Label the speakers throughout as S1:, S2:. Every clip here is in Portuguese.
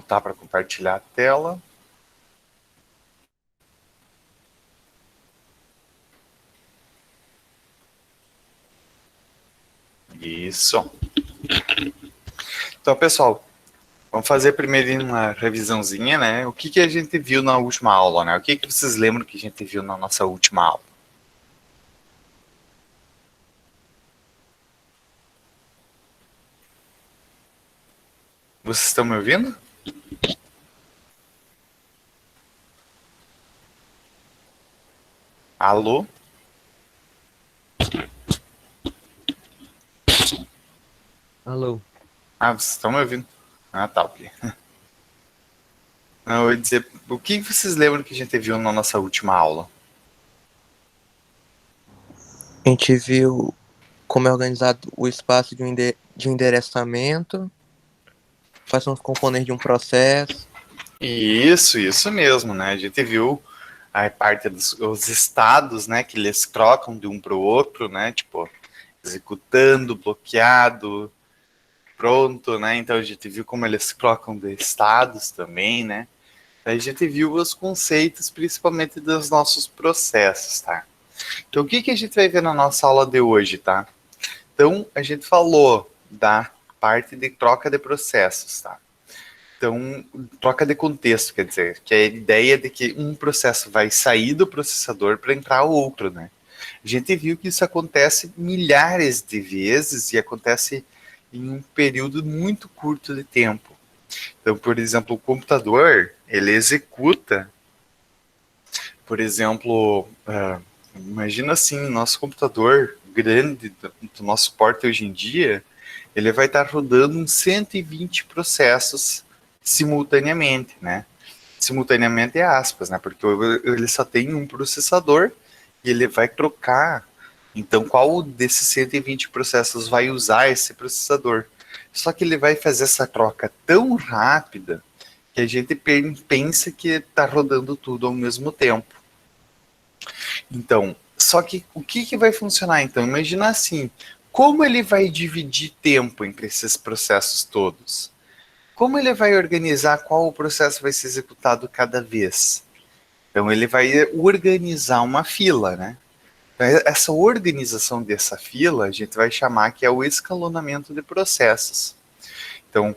S1: mutar para compartilhar a tela. Isso. Então, pessoal, vamos fazer primeiro uma revisãozinha, né? O que a gente viu na última aula, né? O que vocês lembram que a gente viu na nossa última aula? Vocês estão me ouvindo? Alô?
S2: Alô.
S1: Ah, vocês estão me ouvindo? Ah, tá, ok. Não, eu ia dizer, o que vocês lembram que a gente viu na nossa última aula?
S2: A gente viu como é organizado o espaço de um endereçamento, quais são os componentes de um processo.
S1: Isso mesmo, né? A gente viu a parte dos os estados, né? Que eles trocam de um para o outro, né? Tipo, executando, bloqueado, pronto, né? Então a gente viu como eles trocam de estados também, né? A gente viu os conceitos, principalmente dos nossos processos, tá? Então o que a gente vai ver na nossa aula de hoje, tá? Então a gente falou da parte de troca de processos, tá? Então, troca de contexto, quer dizer, que é a ideia de que um processo vai sair do processador para entrar outro, né? A gente viu que isso acontece milhares de vezes e acontece em um período muito curto de tempo. Então, por exemplo, o computador, ele executa, por exemplo, imagina assim, nosso computador grande do nosso porte hoje em dia, ele vai estar rodando uns 120 processos simultaneamente, né? Simultaneamente é aspas, né? Porque ele só tem um processador e ele vai trocar. Então, qual desses 120 processos vai usar esse processador? Só que ele vai fazer essa troca tão rápida que a gente pensa que está rodando tudo ao mesmo tempo. Então, só que o que vai funcionar então? Imagina assim, como ele vai dividir tempo entre esses processos todos? Como ele vai organizar qual o processo vai ser executado cada vez? Então ele vai organizar uma fila, né? Essa organização dessa fila a gente vai chamar que é o escalonamento de processos. Então,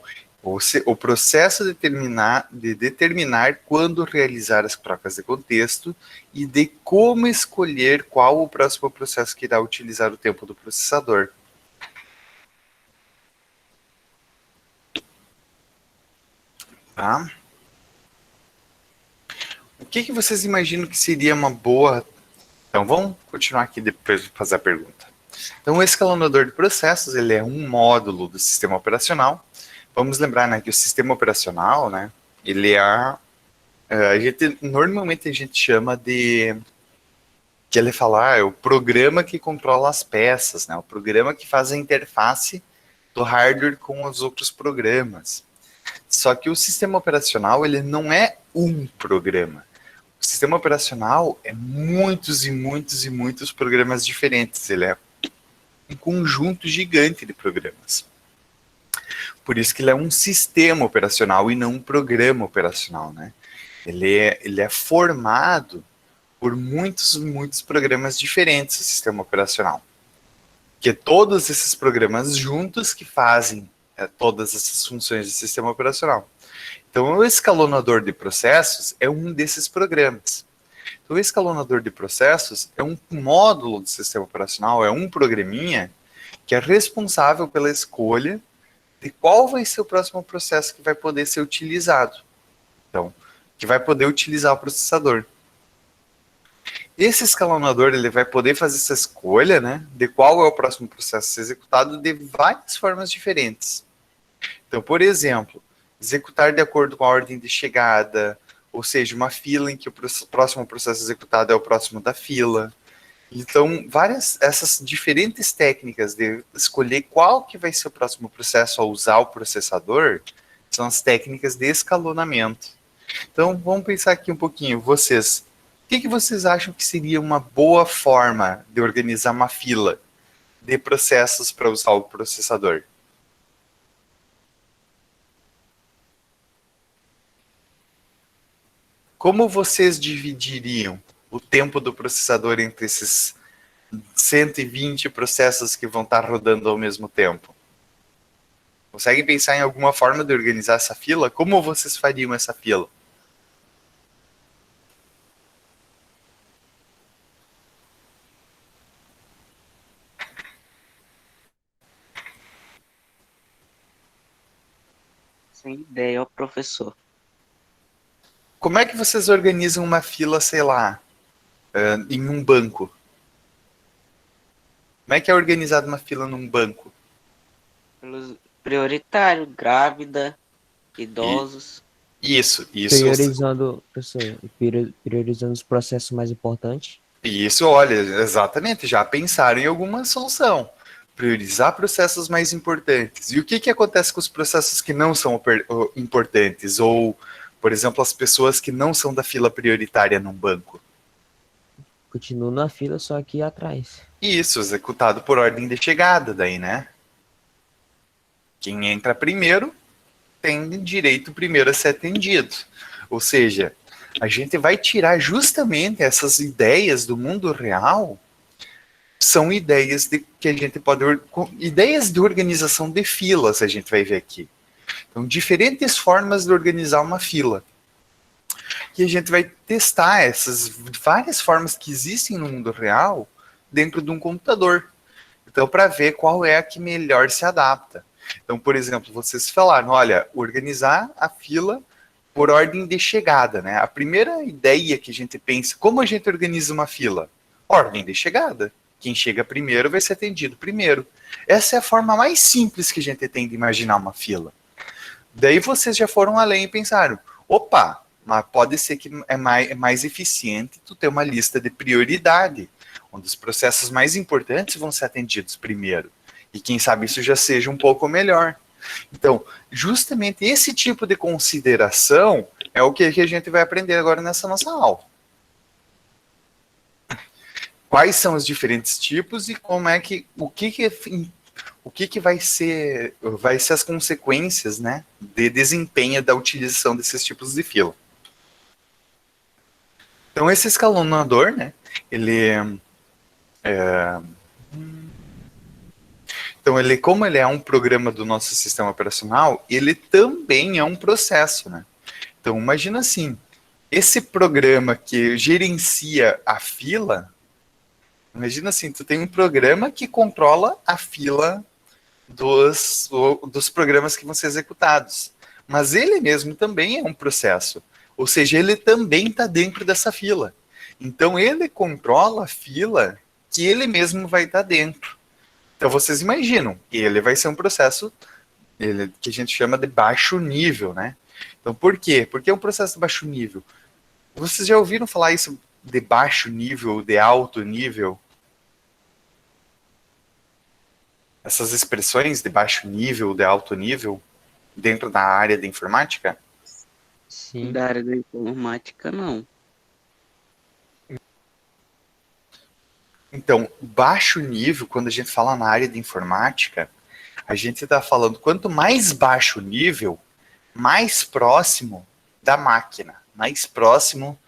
S1: o processo de determinar quando realizar as trocas de contexto e de como escolher qual o próximo processo que irá utilizar o tempo do processador. Tá? O que vocês imaginam que seria uma boa... Então, vamos continuar aqui depois de fazer a pergunta. Então, o escalonador de processos ele é um módulo do sistema operacional. Vamos lembrar, né, que o sistema operacional, né, ele normalmente a gente chama de que ele fala, é o programa que controla as peças, né, o programa que faz a interface do hardware com os outros programas. Só que o sistema operacional ele não é um programa. O sistema operacional é muitos e muitos e muitos programas diferentes. Ele é um conjunto gigante de programas. Por isso que ele é um sistema operacional e não um programa operacional, né? Ele é formado por muitos, muitos programas diferentes, o sistema operacional. Que é todos esses programas juntos que fazem todas essas funções do sistema operacional. Então, o escalonador de processos é um desses programas. Então, o escalonador de processos é um módulo do sistema operacional, é um programinha que é responsável pela escolha de qual vai ser o próximo processo que vai poder ser utilizado. Então, que vai poder utilizar o processador. Esse escalonador ele vai poder fazer essa escolha, né, de qual é o próximo processo a ser executado de várias formas diferentes. Então, por exemplo, executar de acordo com a ordem de chegada, ou seja, uma fila em que o próximo processo executado é o próximo da fila. Então, várias essas diferentes técnicas de escolher qual que vai ser o próximo processo a usar o processador são as técnicas de escalonamento. Então, vamos pensar aqui um pouquinho, vocês. O que vocês acham que seria uma boa forma de organizar uma fila de processos para usar o processador? como vocês dividiriam o tempo do processador entre esses 120 processos que vão estar rodando ao mesmo tempo? Conseguem pensar em alguma forma de organizar essa fila? Como vocês fariam essa fila?
S3: Sem ideia, ó, professor.
S1: Como é que vocês organizam uma fila, sei lá, em um banco? Como é que é organizada uma fila num banco?
S3: Pelos prioritário, grávida, idosos.
S1: Isso.
S4: Priorizando, professor, priorizando os processos mais importantes.
S1: Isso, olha, exatamente, já pensaram em alguma solução. Priorizar processos mais importantes. E o que acontece com os processos que não são importantes? Ou, por exemplo, as pessoas que não são da fila prioritária num banco?
S4: Continuo na fila, só aqui atrás.
S1: Isso, executado por ordem de chegada daí, né? Quem entra primeiro tem direito primeiro a ser atendido. Ou seja, a gente vai tirar justamente essas ideias do mundo real, são ideias que a gente pode... Ideias de organização de filas, a gente vai ver aqui. Então, diferentes formas de organizar uma fila. E a gente vai testar essas várias formas que existem no mundo real dentro de um computador. Então, para ver qual é a que melhor se adapta. Então, por exemplo, vocês falaram, olha, organizar a fila por ordem de chegada, né? A primeira ideia que a gente pensa, como a gente organiza uma fila? Ordem de chegada. Quem chega primeiro vai ser atendido primeiro. Essa é a forma mais simples que a gente tem de imaginar uma fila. Daí vocês já foram além e pensaram, opa, mas pode ser que é mais eficiente tu ter uma lista de prioridade, onde os processos mais importantes vão ser atendidos primeiro. E quem sabe isso já seja um pouco melhor. Então, justamente esse tipo de consideração é o que a gente vai aprender agora nessa nossa aula. Quais são os diferentes tipos e como é que o que vai ser as consequências, né, de desempenho da utilização desses tipos de fila. Então esse escalonador, né, como ele é um programa do nosso sistema operacional, ele também é um processo, né? Então imagina assim, esse programa que gerencia a fila, imagina assim, tu tem um programa que controla a fila dos programas que vão ser executados. Mas ele mesmo também é um processo. Ou seja, ele também está dentro dessa fila. Então ele controla a fila que ele mesmo vai estar dentro. Então vocês imaginam, ele vai ser um processo que a gente chama de baixo nível, né? Então por quê? Porque é um processo de baixo nível. Vocês já ouviram falar isso de baixo nível, de alto nível? Essas expressões de baixo nível, de alto nível, dentro da área de informática?
S4: Sim.
S3: Da área da informática, não.
S1: Então, baixo nível, quando a gente fala na área de informática, a gente está falando, quanto mais baixo o nível, mais próximo da máquina, mais próximo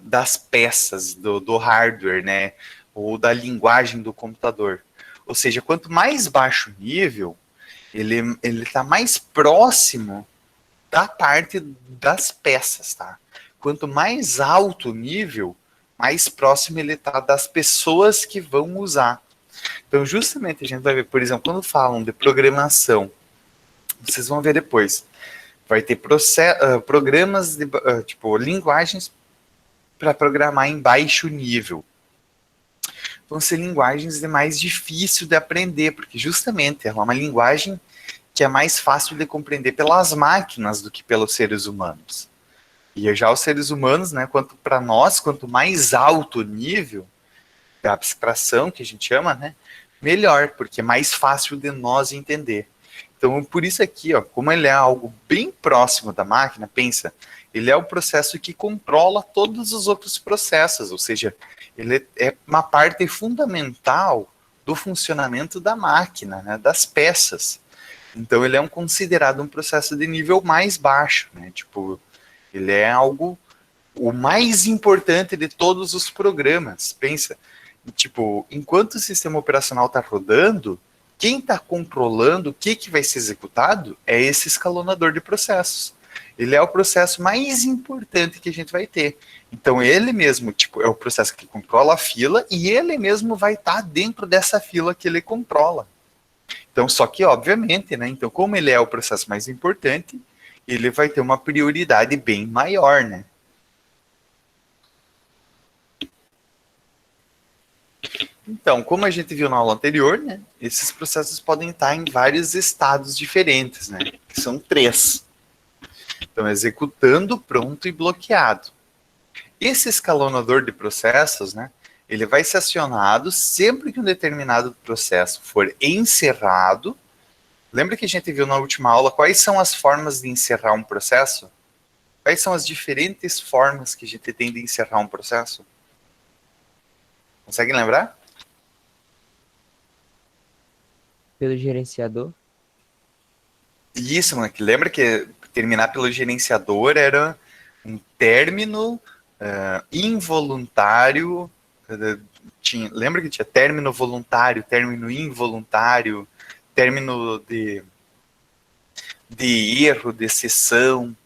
S1: das peças, do hardware, né, ou da linguagem do computador. Ou seja, quanto mais baixo o nível, ele está mais próximo da parte das peças, tá? Quanto mais alto o nível, mais próximo ele está das pessoas que vão usar. Então, justamente, a gente vai ver, por exemplo, quando falam de programação, vocês vão ver depois, vai ter programas, tipo, linguagens para programar em baixo nível. Vão ser linguagens de mais difícil de aprender, porque justamente é uma linguagem que é mais fácil de compreender pelas máquinas do que pelos seres humanos. E já os seres humanos, né, para nós, quanto mais alto o nível da abstração, que a gente chama, né, melhor, porque é mais fácil de nós entender. Então, por isso aqui, ó, como ele é algo bem próximo da máquina, pensa, ele é o processo que controla todos os outros processos, ou seja, ele é uma parte fundamental do funcionamento da máquina, né, das peças. Então, ele é considerado um processo de nível mais baixo, né, tipo, ele é algo o mais importante de todos os programas. Pensa, tipo, enquanto o sistema operacional está rodando, quem está controlando o que vai ser executado é esse escalonador de processos. Ele é o processo mais importante que a gente vai ter. Então, ele mesmo, tipo, é o processo que controla a fila e ele mesmo vai estar dentro dessa fila que ele controla. Então, só que, obviamente, né? Então, como ele é o processo mais importante, ele vai ter uma prioridade bem maior, né? Então, como a gente viu na aula anterior, né? Esses processos podem estar em vários estados diferentes, né? Que são 3. Então, executando, pronto e bloqueado. Esse escalonador de processos, né? Ele vai ser acionado sempre que um determinado processo for encerrado. Lembra que a gente viu na última aula quais são as formas de encerrar um processo? Quais são as diferentes formas que a gente tem de encerrar um processo? Consegue lembrar?
S4: Pelo gerenciador?
S1: Isso, moleque. Lembra que terminar pelo gerenciador era um término involuntário. Lembra que tinha término voluntário, término involuntário, término de erro, de exceção.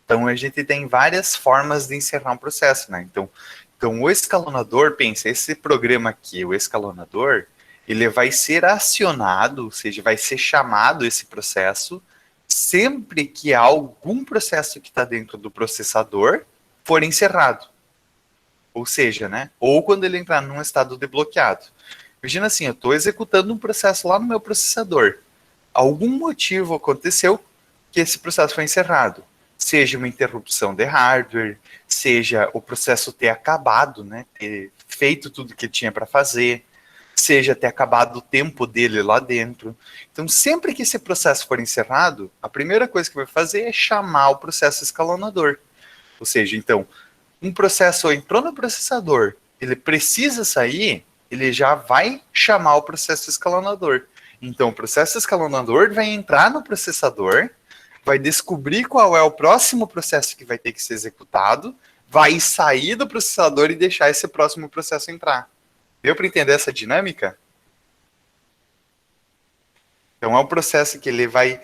S1: Então, a gente tem várias formas de encerrar um processo, né? Então o escalonador, pensa, esse programa aqui, o escalonador, ele vai ser acionado, ou seja, vai ser chamado esse processo sempre que algum processo que está dentro do processador for encerrado. Ou seja, né? Ou quando ele entrar num estado de bloqueado. Imagina assim, eu estou executando um processo lá no meu processador. Algum motivo aconteceu que esse processo foi encerrado. Seja uma interrupção de hardware, seja o processo ter acabado, né? Ter feito tudo que tinha para fazer, seja ter acabado o tempo dele lá dentro. Então, sempre que esse processo for encerrado, a primeira coisa que vai fazer é chamar o processo escalonador. Ou seja, então, um processo entrou no processador, ele precisa sair, ele já vai chamar o processo escalonador. Então, o processo escalonador vai entrar no processador, vai descobrir qual é o próximo processo que vai ter que ser executado, vai sair do processador e deixar esse próximo processo entrar. Deu para entender essa dinâmica? Então, é um processo que ele vai,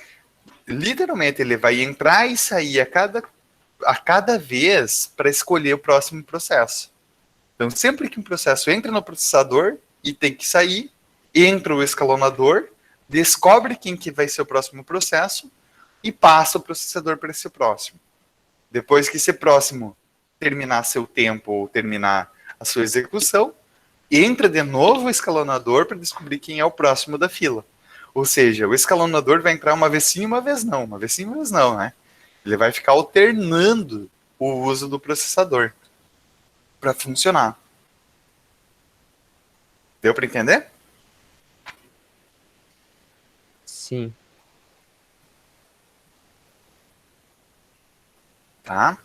S1: literalmente, ele vai entrar e sair a cada vez para escolher o próximo processo. Então, sempre que um processo entra no processador e tem que sair, entra o escalonador, descobre quem que vai ser o próximo processo e passa o processador para esse próximo. Depois que esse próximo terminar seu tempo ou terminar a sua execução, entra de novo o escalonador para descobrir quem é o próximo da fila. Ou seja, o escalonador vai entrar uma vez sim e uma vez não. Uma vez sim e uma vez não, né? Ele vai ficar alternando o uso do processador para funcionar. Deu para entender?
S4: Sim.
S1: Tá?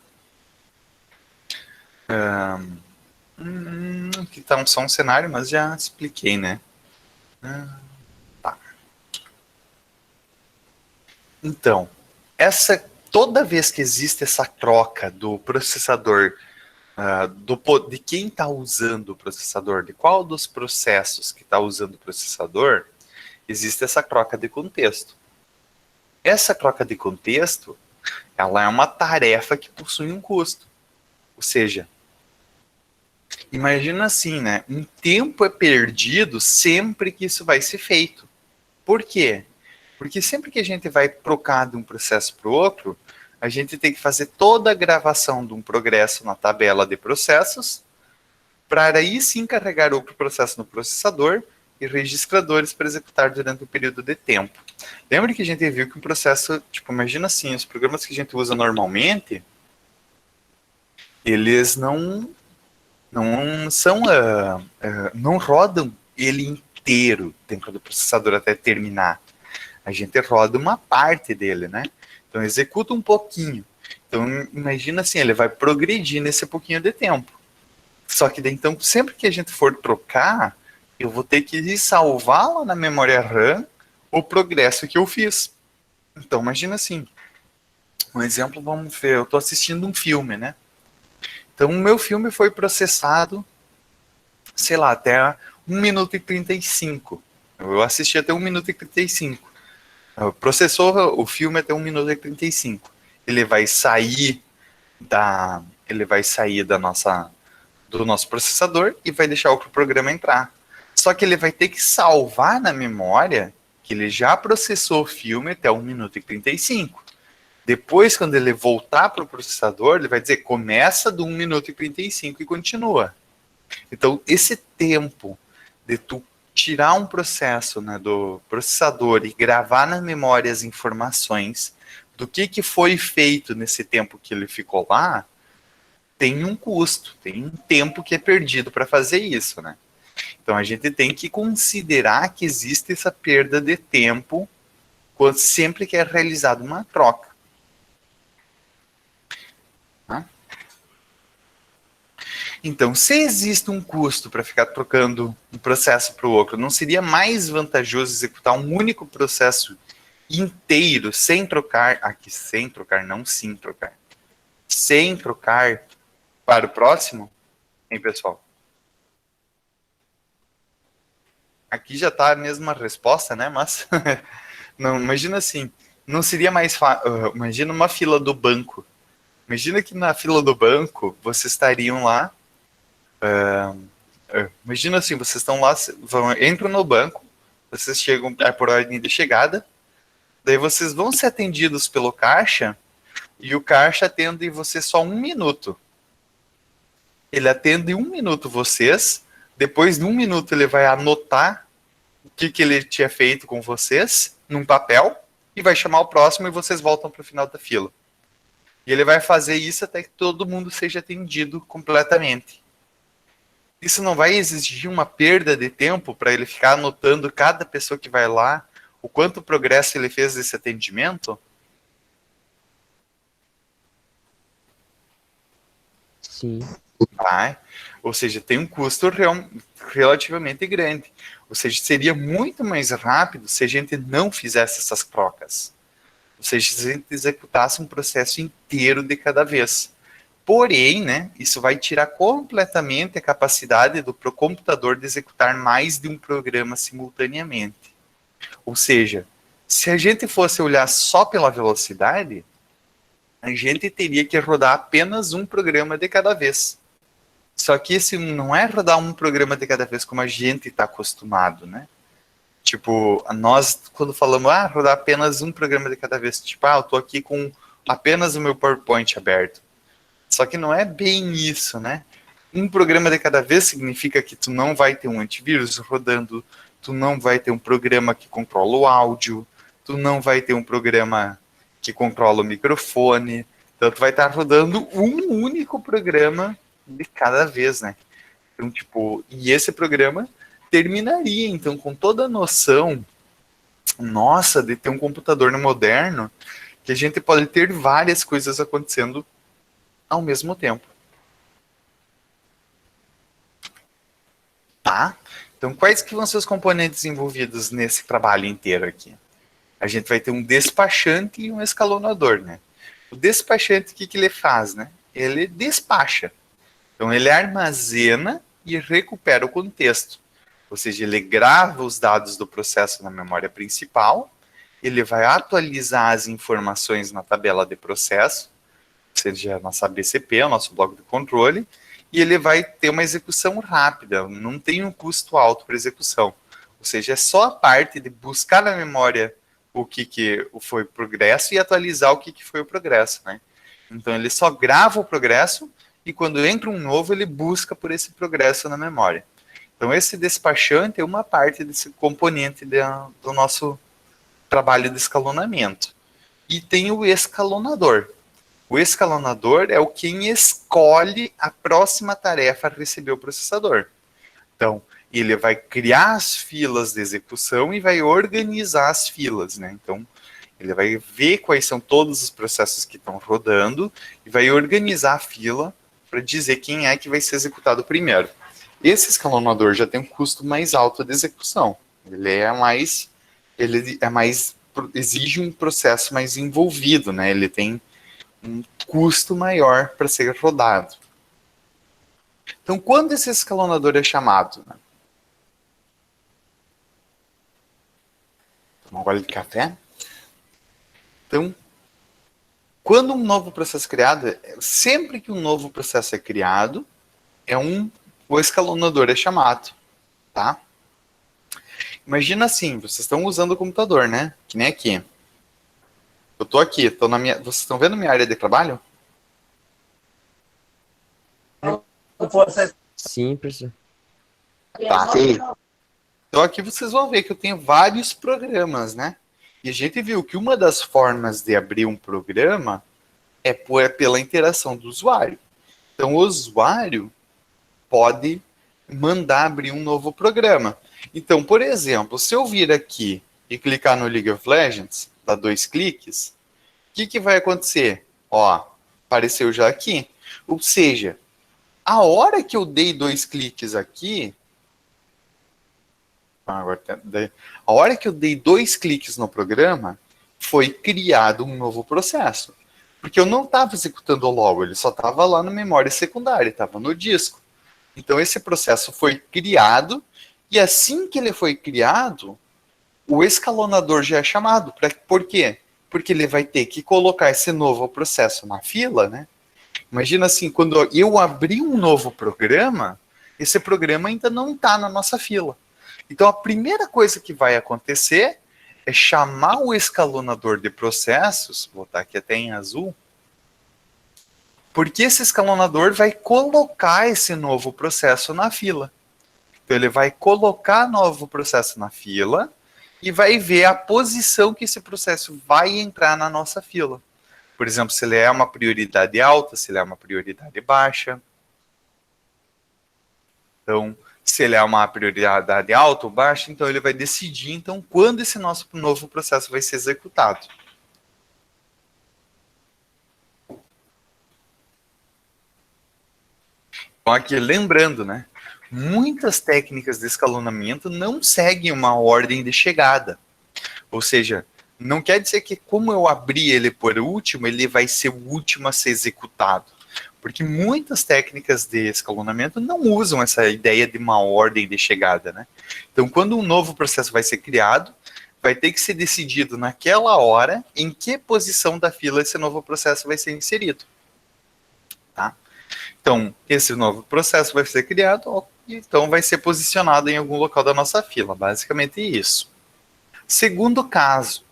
S1: Aqui tá só um cenário, mas já expliquei, né? Tá. Então, toda vez que existe essa troca do processador, de quem está usando o processador, de qual dos processos que está usando o processador, existe essa troca de contexto. Essa troca de contexto, ela é uma tarefa que possui um custo. Ou seja, imagina assim, né? Um tempo é perdido sempre que isso vai ser feito. Por quê? Porque sempre que a gente vai trocar de um processo para o outro, a gente tem que fazer toda a gravação de um progresso na tabela de processos, para aí sim carregar outro processo no processador e registradores para executar durante um período de tempo. Lembra que a gente viu que um processo, tipo, imagina assim, os programas que a gente usa normalmente, eles não são, não rodam ele inteiro dentro do processador até terminar. A gente roda uma parte dele, né? Então executa um pouquinho. Então imagina assim, ele vai progredir nesse pouquinho de tempo. Só que daí, então, sempre que a gente for trocar, eu vou ter que salvar lá na memória RAM o progresso que eu fiz. Então imagina assim, um exemplo, vamos ver, eu estou assistindo um filme, né? Então, o meu filme foi processado, sei lá, até 1 minuto e 35. Eu assisti até 1 minuto e 35. Processou o filme até 1 minuto e 35. Ele vai sair do nosso processador e vai deixar o programa entrar. Só que ele vai ter que salvar na memória que ele já processou o filme até 1 minuto e 35. Depois, quando ele voltar para o processador, ele vai dizer começa do 1 minuto e 35 e continua. Então, esse tempo de tu tirar um processo, né, do processador e gravar na memória as informações do que foi feito nesse tempo que ele ficou lá, tem um custo, tem um tempo que é perdido para fazer isso, né? Então a gente tem que considerar que existe essa perda de tempo sempre que é realizada uma troca. Tá? Então, se existe um custo para ficar trocando um processo para o outro, não seria mais vantajoso executar um único processo inteiro sem trocar, sem trocar para o próximo? Hein, pessoal? Aqui já está a mesma resposta, né? Mas não, imagina assim, não seria mais fácil. Imagina uma fila do banco. Imagina que na fila do banco vocês estariam lá. Imagina assim, vocês estão lá, entram no banco, vocês chegam por ordem de chegada, daí vocês vão ser atendidos pelo caixa e o caixa atende vocês só 1 minuto. Ele atende 1 minuto vocês. Depois de 1 minuto ele vai anotar o que ele tinha feito com vocês num papel e vai chamar o próximo e vocês voltam para o final da fila. E ele vai fazer isso até que todo mundo seja atendido completamente. Isso não vai exigir uma perda de tempo para ele ficar anotando cada pessoa que vai lá, o quanto progresso ele fez desse atendimento?
S4: Sim.
S1: Vai. Ou seja, tem um custo relativamente grande. Ou seja, seria muito mais rápido se a gente não fizesse essas trocas. Ou seja, se a gente executasse um processo inteiro de cada vez. Porém, né, isso vai tirar completamente a capacidade do computador de executar mais de um programa simultaneamente. Ou seja, se a gente fosse olhar só pela velocidade, a gente teria que rodar apenas um programa de cada vez. Só que esse não é rodar um programa de cada vez como a gente está acostumado, né? Tipo, nós, quando falamos, rodar apenas um programa de cada vez, tipo, eu tô aqui com apenas o meu PowerPoint aberto. Só que não é bem isso, né? Um programa de cada vez significa que tu não vai ter um antivírus rodando, tu não vai ter um programa que controla o áudio, tu não vai ter um programa que controla o microfone, então tu vai estar rodando um único programa de cada vez, né? Então, tipo, e esse programa terminaria, então, com toda a noção nossa de ter um computador moderno, que a gente pode ter várias coisas acontecendo ao mesmo tempo. Tá? Então, quais que vão ser os componentes envolvidos nesse trabalho inteiro aqui? A gente vai ter um despachante e um escalonador, né? O despachante, o que ele faz, né? Ele despacha. Então, ele armazena e recupera o contexto. Ou seja, ele grava os dados do processo na memória principal, ele vai atualizar as informações na tabela de processo, ou seja, a nossa BCP, o nosso bloco de controle, e ele vai ter uma execução rápida, não tem um custo alto para execução. Ou seja, é só a parte de buscar na memória o que foi o progresso e atualizar o que foi o progresso, né? Então, ele só grava o progresso e quando entra um novo, ele busca por esse progresso na memória. Então, esse despachante é uma parte desse componente do nosso trabalho de escalonamento. E tem o escalonador. O escalonador é o quem escolhe a próxima tarefa a receber o processador. Então, ele vai criar as filas de execução e vai organizar as filas, né? Então, ele vai ver quais são todos os processos que estão rodando e vai organizar a fila para dizer quem é que vai ser executado primeiro. Esse escalonador já tem um custo mais alto de execução. Ele exige um processo mais envolvido, né? Ele tem um custo maior para ser rodado. Então, quando esse escalonador é chamado, né? Tomar um gole de café. Então, quando um novo processo é criado, sempre que um novo processo é criado, o escalonador é chamado, tá? Imagina assim, vocês estão usando o computador, né? Que nem aqui. Eu tô aqui, vocês estão vendo minha área de trabalho?
S4: Sim, professor.
S1: Tá. Então aqui vocês vão ver que eu tenho vários programas, né? E a gente viu que uma das formas de abrir um programa é pela interação do usuário. Então o usuário pode mandar abrir um novo programa. Então, por exemplo, se eu vir aqui e clicar no League of Legends, dá 2 cliques, o que vai acontecer? Ó, apareceu já aqui. Ou seja, a hora que eu dei 2 cliques aqui, a hora que eu dei 2 cliques no programa, foi criado um novo processo. Porque eu não estava executando o LOL, ele só estava lá na memória secundária, estava no disco. Então esse processo foi criado, e assim que ele foi criado, o escalonador já é chamado. Por quê? Porque ele vai ter que colocar esse novo processo na fila, né? Imagina assim, quando eu abrir um novo programa, esse programa ainda não está na nossa fila. Então a primeira coisa que vai acontecer é chamar o escalonador de processos, vou botar aqui até em azul, porque esse escalonador vai colocar esse novo processo na fila. Então ele vai colocar novo processo na fila e vai ver a posição que esse processo vai entrar na nossa fila. Por exemplo, se ele é uma prioridade alta, se ele é uma prioridade baixa. Então, se ele é uma prioridade alta ou baixa, então ele vai decidir então quando esse nosso novo processo vai ser executado. Então aqui lembrando, né? Muitas técnicas de escalonamento não seguem uma ordem de chegada. Ou seja, não quer dizer que como eu abri ele por último, ele vai ser o último a ser executado. Porque muitas técnicas de escalonamento não usam essa ideia de uma ordem de chegada, né? Então, quando um novo processo vai ser criado, vai ter que ser decidido naquela hora em que posição da fila esse novo processo vai ser inserido. Tá? Então, esse novo processo vai ser criado, então vai ser posicionado em algum local da nossa fila. Basicamente isso. Segundo caso.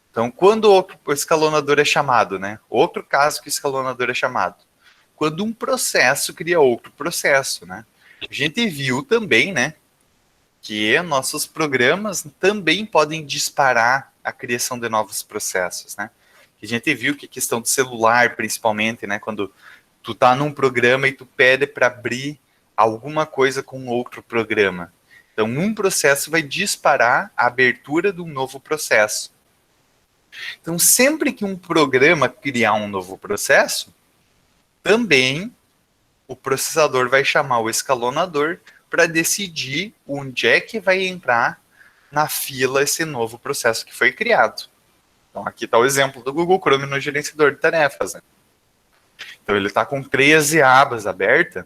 S1: Então, quando o escalonador é chamado, né? Outro caso que o escalonador é chamado. Quando um processo cria outro processo, né? A gente viu também, né? Que nossos programas também podem disparar a criação de novos processos, né? A gente viu que a questão do celular, principalmente, né? Quando tu tá num programa e tu pede para abrir alguma coisa com outro programa. Então, um processo vai disparar a abertura de um novo processo. Então, sempre que um programa criar um novo processo, também o processador vai chamar o escalonador para decidir onde é que vai entrar na fila esse novo processo que foi criado. Então, aqui está o exemplo do Google Chrome no gerenciador de tarefas. Né? Então, ele está com 13 abas abertas,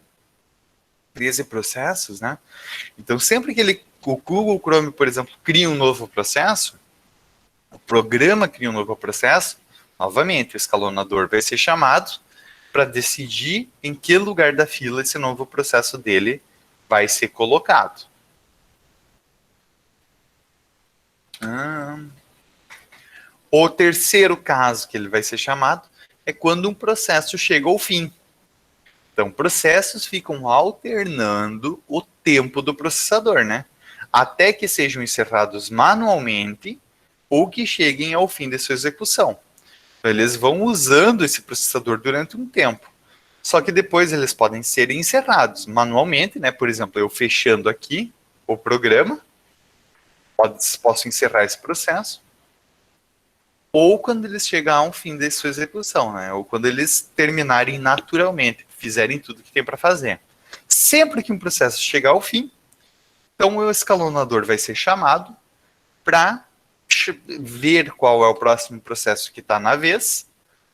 S1: 13 processos, né? Então, sempre que o Google Chrome, por exemplo, cria um novo processo, o programa cria um novo processo, novamente, o escalonador vai ser chamado para decidir em que lugar da fila esse novo processo dele vai ser colocado. O terceiro caso que ele vai ser chamado é quando um processo chega ao fim. Então, processos ficam alternando o tempo do processador, né? Até que sejam encerrados manualmente ou que cheguem ao fim de sua execução. Então, eles vão usando esse processador durante um tempo. Só que depois eles podem ser encerrados manualmente, né? Por exemplo, eu fechando aqui o programa, posso encerrar esse processo. Ou quando eles chegarem ao fim de sua execução, né? Ou quando eles terminarem naturalmente, fizerem tudo que tem para fazer. Sempre que um processo chegar ao fim, então o escalonador vai ser chamado para ver qual é o próximo processo que está na vez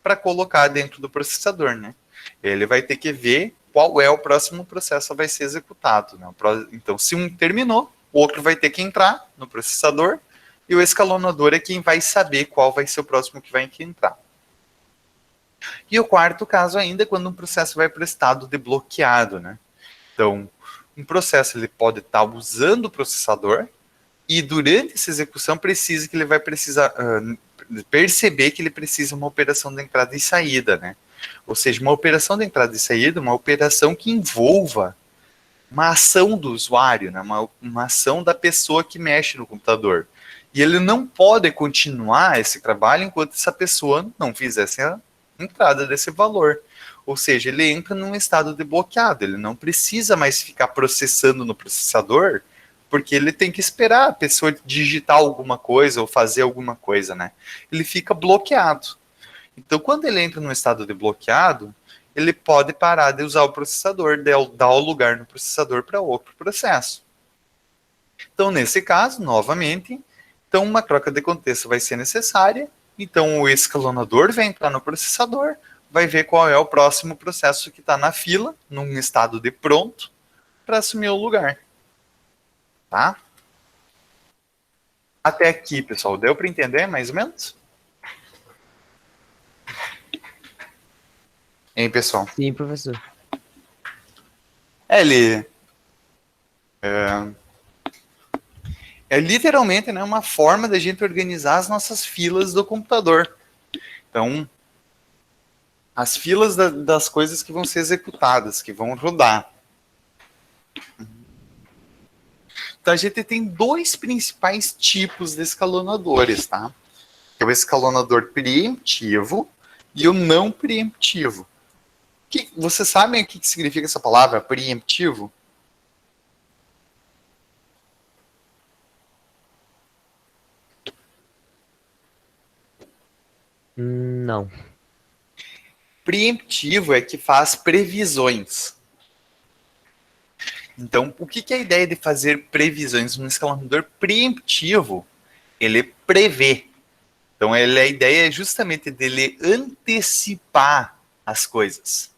S1: para colocar dentro do processador, né? Ele vai ter que ver qual é o próximo processo que vai ser executado, né? Então, se um terminou, o outro vai ter que entrar no processador, e o escalonador é quem vai saber qual vai ser o próximo que vai entrar. E o quarto caso ainda é quando um processo vai para o estado de bloqueado, né? Então, um processo ele pode estar usando o processador e durante essa execução ele vai precisar perceber que ele precisa de uma operação de entrada e saída, né? Ou seja, uma operação de entrada e saída, uma operação que envolva uma ação do usuário, né? Uma ação da pessoa que mexe no computador. E ele não pode continuar esse trabalho enquanto essa pessoa não fizesse a entrada desse valor. Ou seja, ele entra num estado de bloqueado, ele não precisa mais ficar processando no processador, porque ele tem que esperar a pessoa digitar alguma coisa ou fazer alguma coisa, né? Ele fica bloqueado. Então, quando ele entra num estado de bloqueado, ele pode parar de usar o processador, dar o lugar no processador para outro processo. Então, nesse caso, novamente, então uma troca de contexto vai ser necessária. Então, o escalonador vai entrar no processador, vai ver qual é o próximo processo que está na fila, num estado de pronto, para assumir o lugar. Tá? Até aqui, pessoal, deu para entender mais ou menos? Hein, pessoal?
S4: Sim, professor.
S1: Ele é literalmente, né, uma forma da gente organizar as nossas filas do computador. Então, as filas das coisas que vão ser executadas, que vão rodar. Então, a gente tem dois principais tipos de escalonadores, tá? Que é o escalonador preemptivo e o não preemptivo. Vocês sabem o que significa essa palavra, preemptivo?
S4: Não.
S1: Preemptivo é que faz previsões. Então, o que é a ideia de fazer previsões? Um escalonador preemptivo, ele prevê. Então, a ideia é justamente dele antecipar as coisas.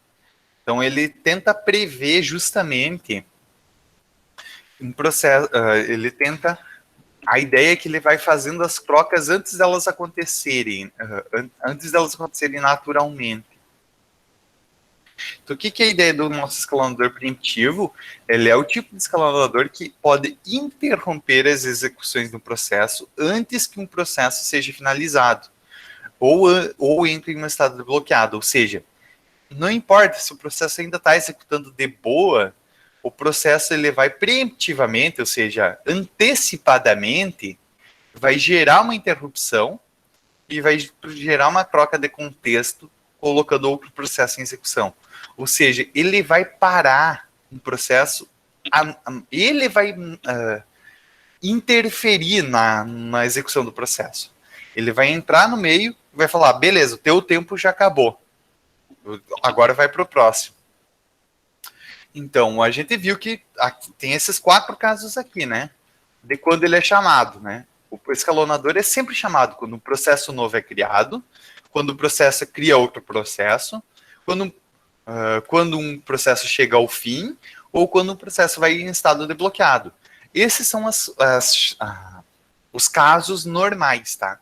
S1: Então, ele tenta prever justamente um processo. Ele tenta. A ideia é que ele vai fazendo as trocas antes delas acontecerem, naturalmente. Então, o que é a ideia do nosso escalonador preemptivo? Ele é o tipo de escalonador que pode interromper as execuções do processo antes que um processo seja finalizado, ou entre em um estado de bloqueado. Ou seja, não importa se o processo ainda está executando de boa, o processo ele vai preemptivamente, ou seja, antecipadamente, vai gerar uma interrupção e vai gerar uma troca de contexto, colocando outro processo em execução. Ou seja, ele vai parar um processo, ele vai interferir na execução do processo. Ele vai entrar no meio e vai falar, beleza, o teu tempo já acabou. Agora vai para o próximo. Então, a gente viu que tem esses 4 casos aqui, né? De quando ele é chamado, né? O escalonador é sempre chamado quando um processo novo é criado, quando o processo cria outro processo, quando um processo chega ao fim, ou quando um processo vai em estado de bloqueado. Esses são os casos normais, tá?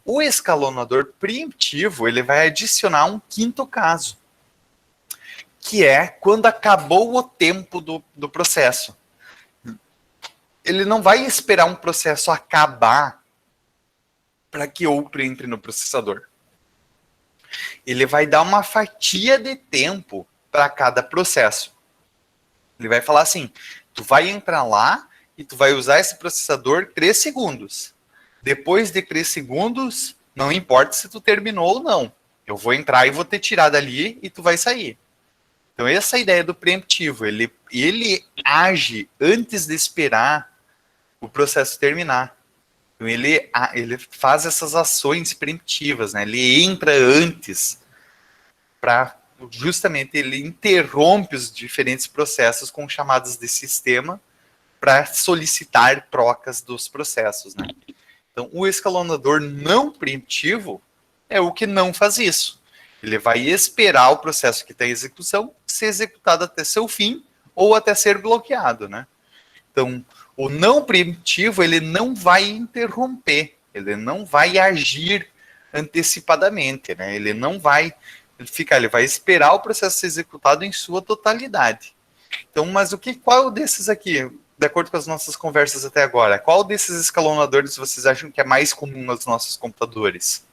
S1: O escalonador preemptivo, ele vai adicionar um 5º caso, que é quando acabou o tempo do processo. Ele não vai esperar um processo acabar para que outro entre no processador. Ele vai dar uma fatia de tempo para cada processo. Ele vai falar assim, tu vai entrar lá e tu vai usar esse processador 3 segundos. Depois de 3 segundos, não importa se tu terminou ou não. Eu vou entrar e vou te tirar dali e tu vai sair. Então, essa é a ideia do preemptivo. Ele age antes de esperar o processo terminar. Então, ele faz essas ações preemptivas, né? Ele entra antes para, justamente, ele interrompe os diferentes processos com chamadas de sistema para solicitar trocas dos processos, né? Então, o escalonador não preemptivo é o que não faz isso. Ele vai esperar o processo que está em execução ser executado até seu fim ou até ser bloqueado, né? Então, o não preemptivo, ele não vai interromper, ele não vai agir antecipadamente, né? Ele não vai ficar, ele vai esperar o processo ser executado em sua totalidade. Então, mas qual desses aqui, de acordo com as nossas conversas até agora, qual desses escalonadores vocês acham que é mais comum nos nossos computadores?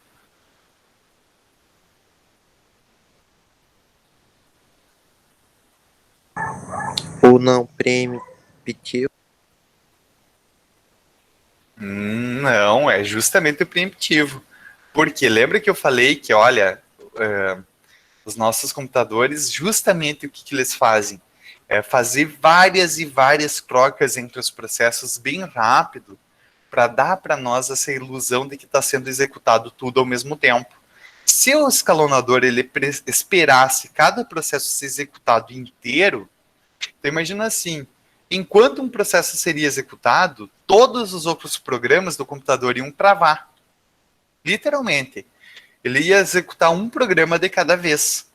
S2: O não preemptivo.
S1: Não, é justamente o preemptivo. Porque lembra que eu falei que, olha, os nossos computadores, justamente o que eles fazem? É fazer várias e várias trocas entre os processos bem rápido, para dar para nós essa ilusão de que está sendo executado tudo ao mesmo tempo. Se o escalonador ele esperasse cada processo ser executado inteiro, então imagina assim, enquanto um processo seria executado, todos os outros programas do computador iam travar. Literalmente. Ele ia executar um programa de cada vez.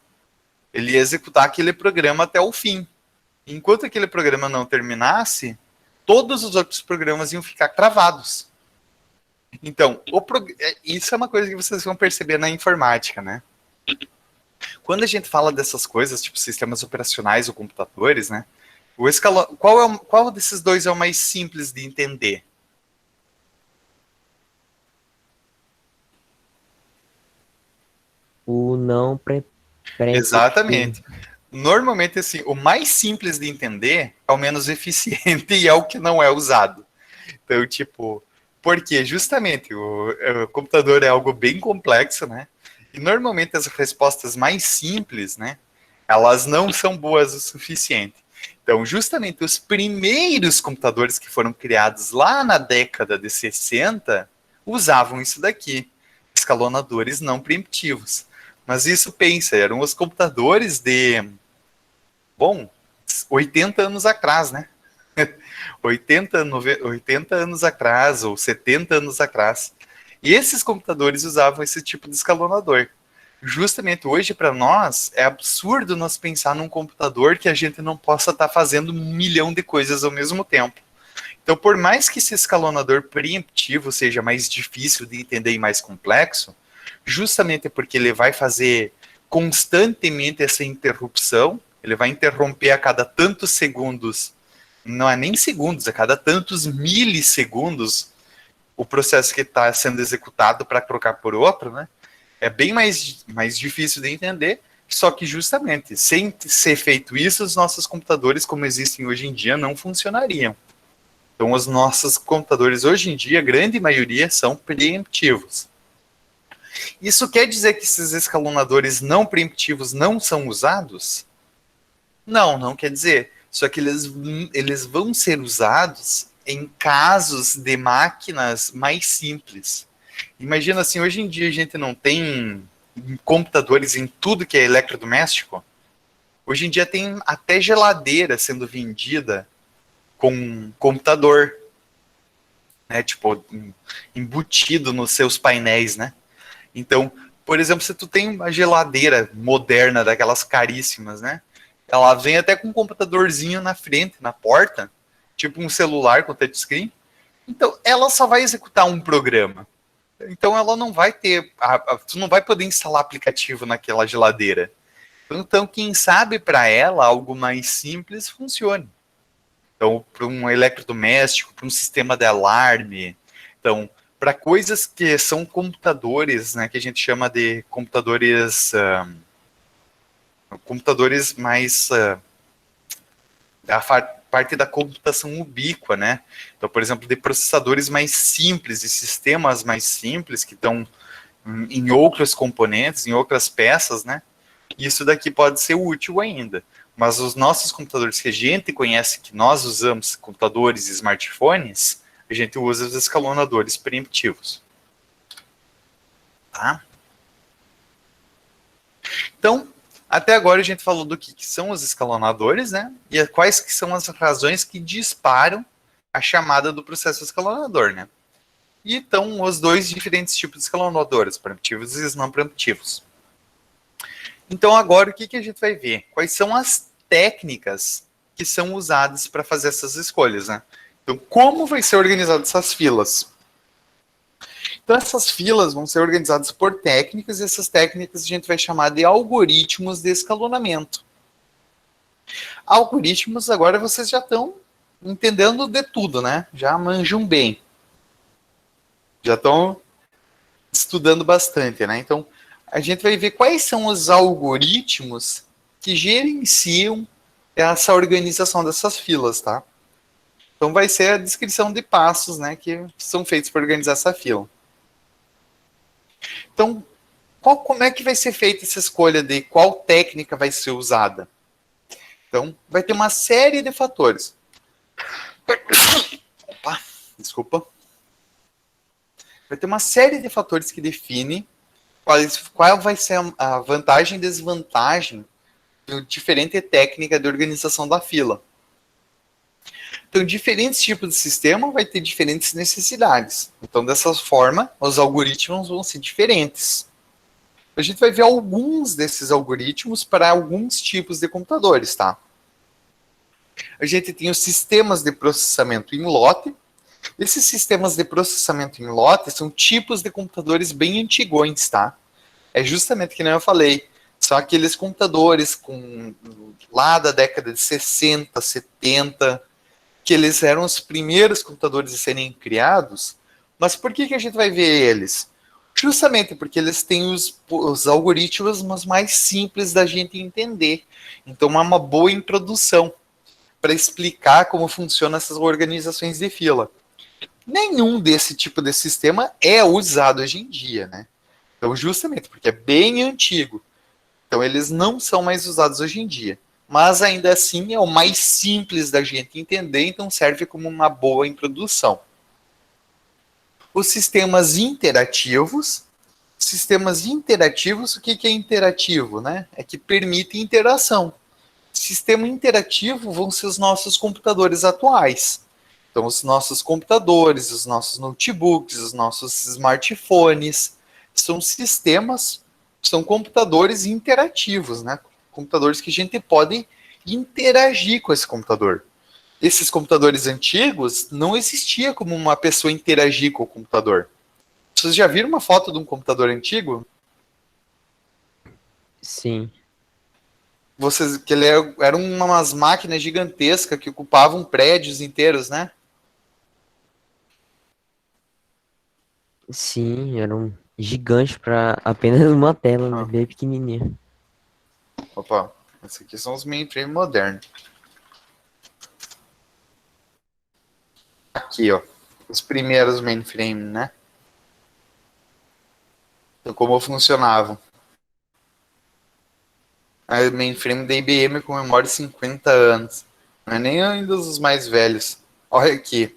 S1: Ele ia executar aquele programa até o fim. Enquanto aquele programa não terminasse, todos os outros programas iam ficar travados. Então, isso é uma coisa que vocês vão perceber na informática, né? Quando a gente fala dessas coisas, tipo sistemas operacionais ou computadores, né? Qual desses dois é o mais simples de entender?
S4: O não
S1: Exatamente. Normalmente, assim, o mais simples de entender é o menos eficiente e é o que não é usado. Então, tipo, porque justamente o computador é algo bem complexo, né? E normalmente as respostas mais simples, né? Elas não são boas o suficiente. Então, justamente os primeiros computadores que foram criados lá na década de 60 usavam isso daqui, escalonadores não preemptivos. Mas isso, pensa, eram os computadores de, 80 anos atrás, né? 80 anos atrás, ou 70 anos atrás. E esses computadores usavam esse tipo de escalonador. Justamente hoje, para nós, é absurdo nós pensar num computador que a gente não possa estar fazendo 1 milhão de coisas ao mesmo tempo. Então, por mais que esse escalonador preemptivo seja mais difícil de entender e mais complexo, justamente porque ele vai fazer constantemente essa interrupção, ele vai interromper a cada tantos segundos, não é nem segundos, a cada tantos milissegundos, o processo que está sendo executado para trocar por outro, né? É bem mais difícil de entender, só que justamente, sem ser feito isso, os nossos computadores, como existem hoje em dia, não funcionariam. Então, os nossos computadores hoje em dia, a grande maioria, são preemptivos. Isso quer dizer que esses escalonadores não preemptivos não são usados? Não, não quer dizer. Só que eles vão ser usados em casos de máquinas mais simples. Imagina assim, hoje em dia a gente não tem computadores em tudo que é eletrodoméstico. Hoje em dia tem até geladeira sendo vendida com computador, né? Tipo, embutido nos seus painéis, né? Então, por exemplo, se tu tem uma geladeira moderna, daquelas caríssimas, né? Ela vem até com um computadorzinho na frente, na porta, tipo um celular com touchscreen. Então, ela só vai executar um programa. Então, ela não vai ter... tu não vai poder instalar aplicativo naquela geladeira. Então, quem sabe para ela, algo mais simples funcione. Então, para um eletrodoméstico, para um sistema de alarme. Então, para coisas que são computadores, né, que a gente chama de computadores... computadores mais... a parte da computação ubíqua, né? Então, por exemplo, de processadores mais simples, de sistemas mais simples, que estão em outros componentes, em outras peças, né? Isso daqui pode ser útil ainda. Mas os nossos computadores que a gente conhece, que nós usamos, computadores e smartphones, a gente usa os escalonadores preemptivos. Tá? Então, até agora a gente falou do que são os escalonadores, né? E quais que são as razões que disparam a chamada do processo escalonador, né? E então os dois diferentes tipos de escalonadores, preemptivos e não preemptivos. Então agora o que a gente vai ver? Quais são as técnicas que são usadas para fazer essas escolhas, né? Então como vai ser organizado essas filas? Então essas filas vão ser organizadas por técnicas e essas técnicas a gente vai chamar de algoritmos de escalonamento. Algoritmos agora vocês já estão entendendo de tudo, né? Já manjam bem. Já estão estudando bastante, né? Então, a gente vai ver quais são os algoritmos que gerenciam essa organização dessas filas, tá? Então, vai ser a descrição de passos, né, que são feitos para organizar essa fila. Então, como é que vai ser feita essa escolha de qual técnica vai ser usada? Então, vai ter uma série de fatores. Opa, desculpa. Vai ter uma série de fatores que definem qual vai ser a vantagem e desvantagem de diferente técnica de organização da fila. Então, diferentes tipos de sistema vai ter diferentes necessidades. Então, dessa forma, os algoritmos vão ser diferentes. A gente vai ver alguns desses algoritmos para alguns tipos de computadores, tá? A gente tem os sistemas de processamento em lote. Esses sistemas de processamento em lote são tipos de computadores bem antigões, tá? É justamente que nem eu falei. São aqueles computadores lá da década de 60, 70, que eles eram os primeiros computadores a serem criados. Mas por que a gente vai ver eles? Justamente porque eles têm os algoritmos mais simples da gente entender. Então é uma boa introdução para explicar como funcionam essas organizações de fila. Nenhum desse tipo de sistema é usado hoje em dia, né? Então, justamente porque é bem antigo. Então, eles não são mais usados hoje em dia. Mas, ainda assim, é o mais simples da gente entender, então serve como uma boa introdução. Os sistemas interativos. O que é interativo, né? É que permite interação. Sistema interativo vão ser os nossos computadores atuais. Então, os nossos computadores, os nossos notebooks, os nossos smartphones, são sistemas, são computadores interativos, né? Computadores que a gente pode interagir com esse computador. Esses computadores antigos, não existia como uma pessoa interagir com o computador. Vocês já viram uma foto de um computador antigo?
S4: Sim.
S1: Que ele eram umas máquinas gigantescas que ocupavam prédios inteiros, né?
S4: Sim, era um gigante para apenas uma tela, né, bem pequenininha.
S1: Opa, esses aqui são os mainframe modernos. Aqui, ó. Os primeiros mainframe, né? Então, como funcionavam. A mainframe da IBM comemora 50 anos. Não é nem ainda os mais velhos. Olha aqui.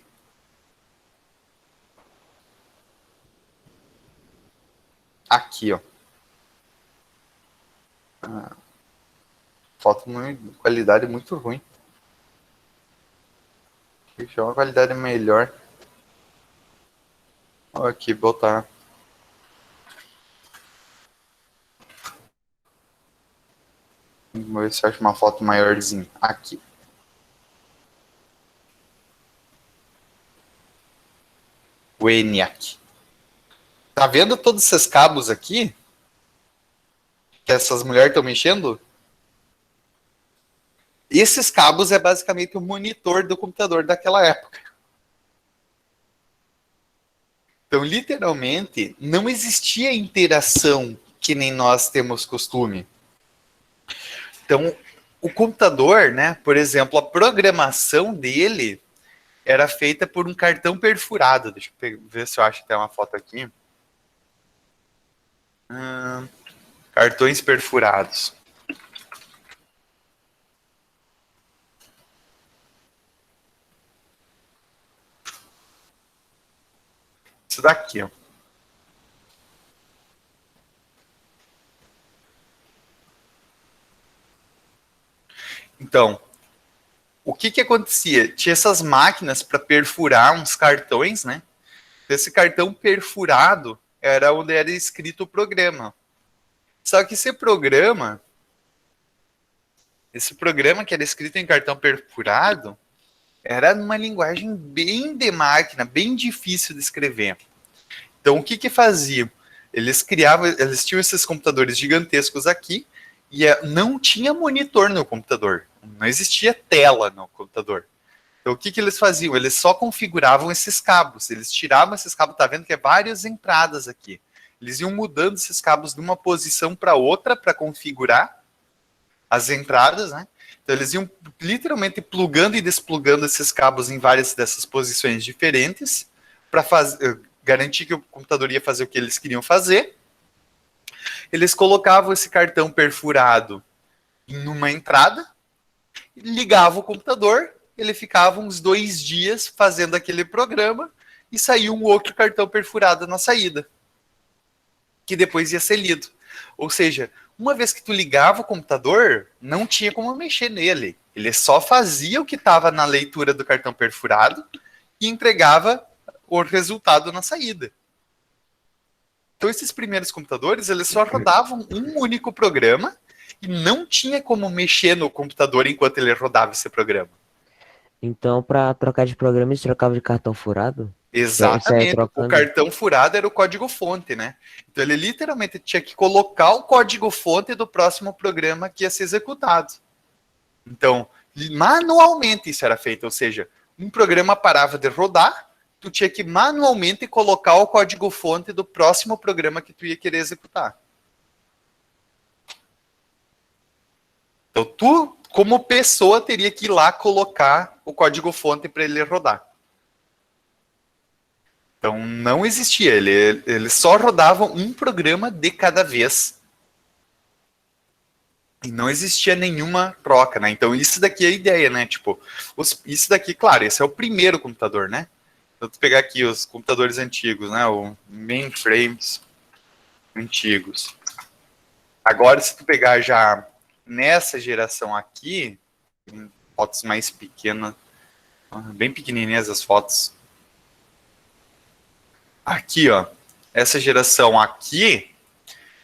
S1: Aqui, ó. Foto qualidade muito ruim. Deixa uma qualidade melhor. Olha aqui, botar. Vou ver se eu acho uma foto maiorzinha. Aqui. O ENIAC. Tá vendo todos esses cabos aqui? Que essas mulheres estão mexendo? Esses cabos é basicamente o monitor do computador daquela época. Então, literalmente, não existia interação que nem nós temos costume. Então, o computador, né, por exemplo, a programação dele era feita por um cartão perfurado. Deixa eu ver se eu acho que tem uma foto aqui. Cartões perfurados. Isso daqui, ó. Então, o que acontecia? Tinha essas máquinas para perfurar uns cartões, né? Esse cartão perfurado era onde era escrito o programa. Só que esse programa, esse programa que era escrito em cartão perfurado era numa linguagem bem de máquina, bem difícil de escrever. Então, o que que faziam? Eles tinham esses computadores gigantescos aqui e não tinha monitor no computador, não existia tela no computador. Então, o que que eles faziam? Eles só configuravam esses cabos, eles tiravam esses cabos, tá vendo que é várias entradas aqui. Eles iam mudando esses cabos de uma posição para outra para configurar as entradas, né? Então, eles iam literalmente plugando e desplugando esses cabos em várias dessas posições diferentes para garantir que o computador ia fazer o que eles queriam fazer. Eles colocavam esse cartão perfurado em uma entrada, ligavam o computador, ele ficava uns 2 dias fazendo aquele programa e saía um outro cartão perfurado na saída, que depois ia ser lido. Ou seja, uma vez que tu ligava o computador, não tinha como mexer nele. Ele só fazia o que estava na leitura do cartão perfurado e entregava o resultado na saída. Então, esses primeiros computadores, eles só rodavam um único programa e não tinha como mexer no computador enquanto ele rodava esse programa.
S4: Então, pra trocar de programa, eles trocavam de cartão furado?
S1: Exatamente. O
S4: trocando.
S1: cartão furado era o código-fonte, né? Então, ele literalmente tinha que colocar o código-fonte do próximo programa que ia ser executado. Então, manualmente isso era feito, ou seja, um programa parava de rodar, tu tinha que manualmente colocar o código-fonte do próximo programa que tu ia querer executar. Então, tu, como pessoa, teria que ir lá colocar o código-fonte para ele rodar. Então, não existia. Eles só rodavam um programa de cada vez. E não existia nenhuma troca, né? Então, isso daqui é a ideia, né? Tipo, isso daqui, claro, esse é o primeiro computador, né? Então, tu pegar aqui os computadores antigos, né? Os mainframes antigos. Agora, se tu pegar já nessa geração aqui, fotos mais pequenas, bem pequenininhas as fotos. Aqui, ó, essa geração aqui,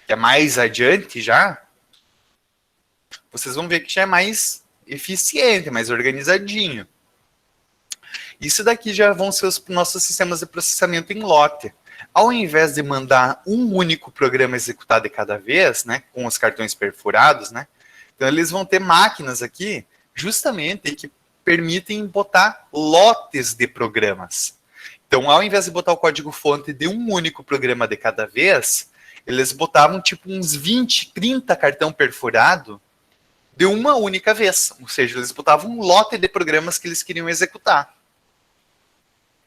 S1: que é mais adiante já, vocês vão ver que já é mais eficiente, mais organizadinho. Isso daqui já vão ser os nossos sistemas de processamento em lote. Ao invés de mandar um único programa executado de cada vez, né, com os cartões perfurados, né, então eles vão ter máquinas aqui, justamente, que permitem botar lotes de programas. Então, ao invés de botar o código-fonte de um único programa de cada vez, eles botavam tipo uns 20, 30 cartão perfurado de uma única vez. Ou seja, eles botavam um lote de programas que eles queriam executar.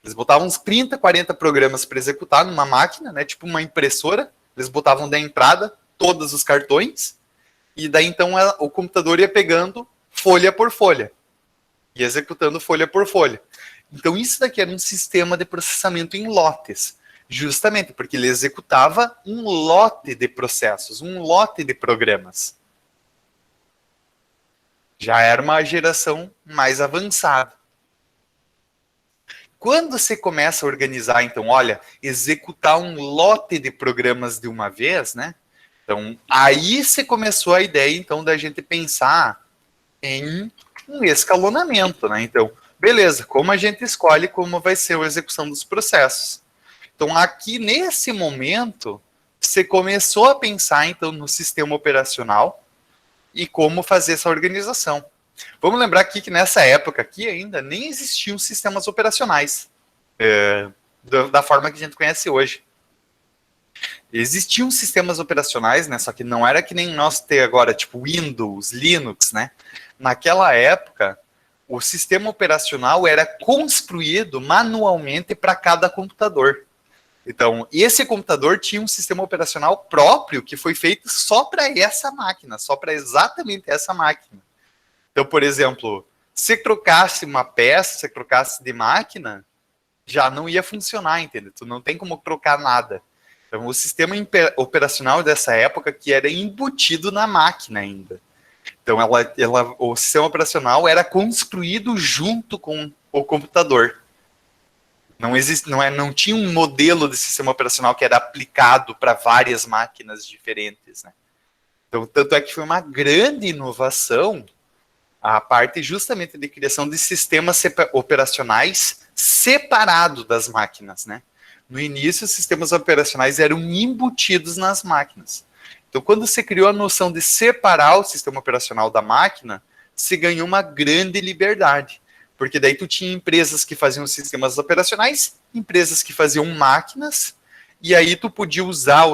S1: Eles botavam uns 30, 40 programas para executar numa máquina, né, tipo uma impressora. Eles botavam da entrada todos os cartões, e daí então o computador ia pegando folha por folha, e executando folha por folha. Então isso daqui era um sistema de processamento em lotes, justamente porque ele executava um lote de processos, um lote de programas. Já era uma geração mais avançada. Quando você começa a organizar, então, olha, executar um lote de programas de uma vez, né? Então, aí você começou a ideia, então, da gente pensar em um escalonamento, né? Então, beleza, como a gente escolhe como vai ser a execução dos processos? Então, aqui, nesse momento, você começou a pensar, então, no sistema operacional e como fazer essa organização. Vamos lembrar aqui que nessa época aqui ainda nem existiam sistemas operacionais da forma que a gente conhece hoje. Existiam sistemas operacionais, né? Só que não era que nem nós ter agora, tipo Windows, Linux, né? Naquela época, o sistema operacional era construído manualmente para cada computador. Então, esse computador tinha um sistema operacional próprio que foi feito só para essa máquina, só para exatamente essa máquina. Então, por exemplo, se trocasse uma peça, se trocasse de máquina, já não ia funcionar, entendeu? Tu não tem como trocar nada. Então, o sistema operacional dessa época que era embutido na máquina ainda. Então, o sistema operacional era construído junto com o computador. Não tinha um modelo de sistema operacional que era aplicado para várias máquinas diferentes, né? Então, tanto é que foi uma grande inovação a parte justamente de criação de sistemas operacionais separado das máquinas, né? No início, os sistemas operacionais eram embutidos nas máquinas. Então, quando você criou a noção de separar o sistema operacional da máquina, você ganhou uma grande liberdade. Porque daí tu tinha empresas que faziam sistemas operacionais, empresas que faziam máquinas, e aí tu podia usar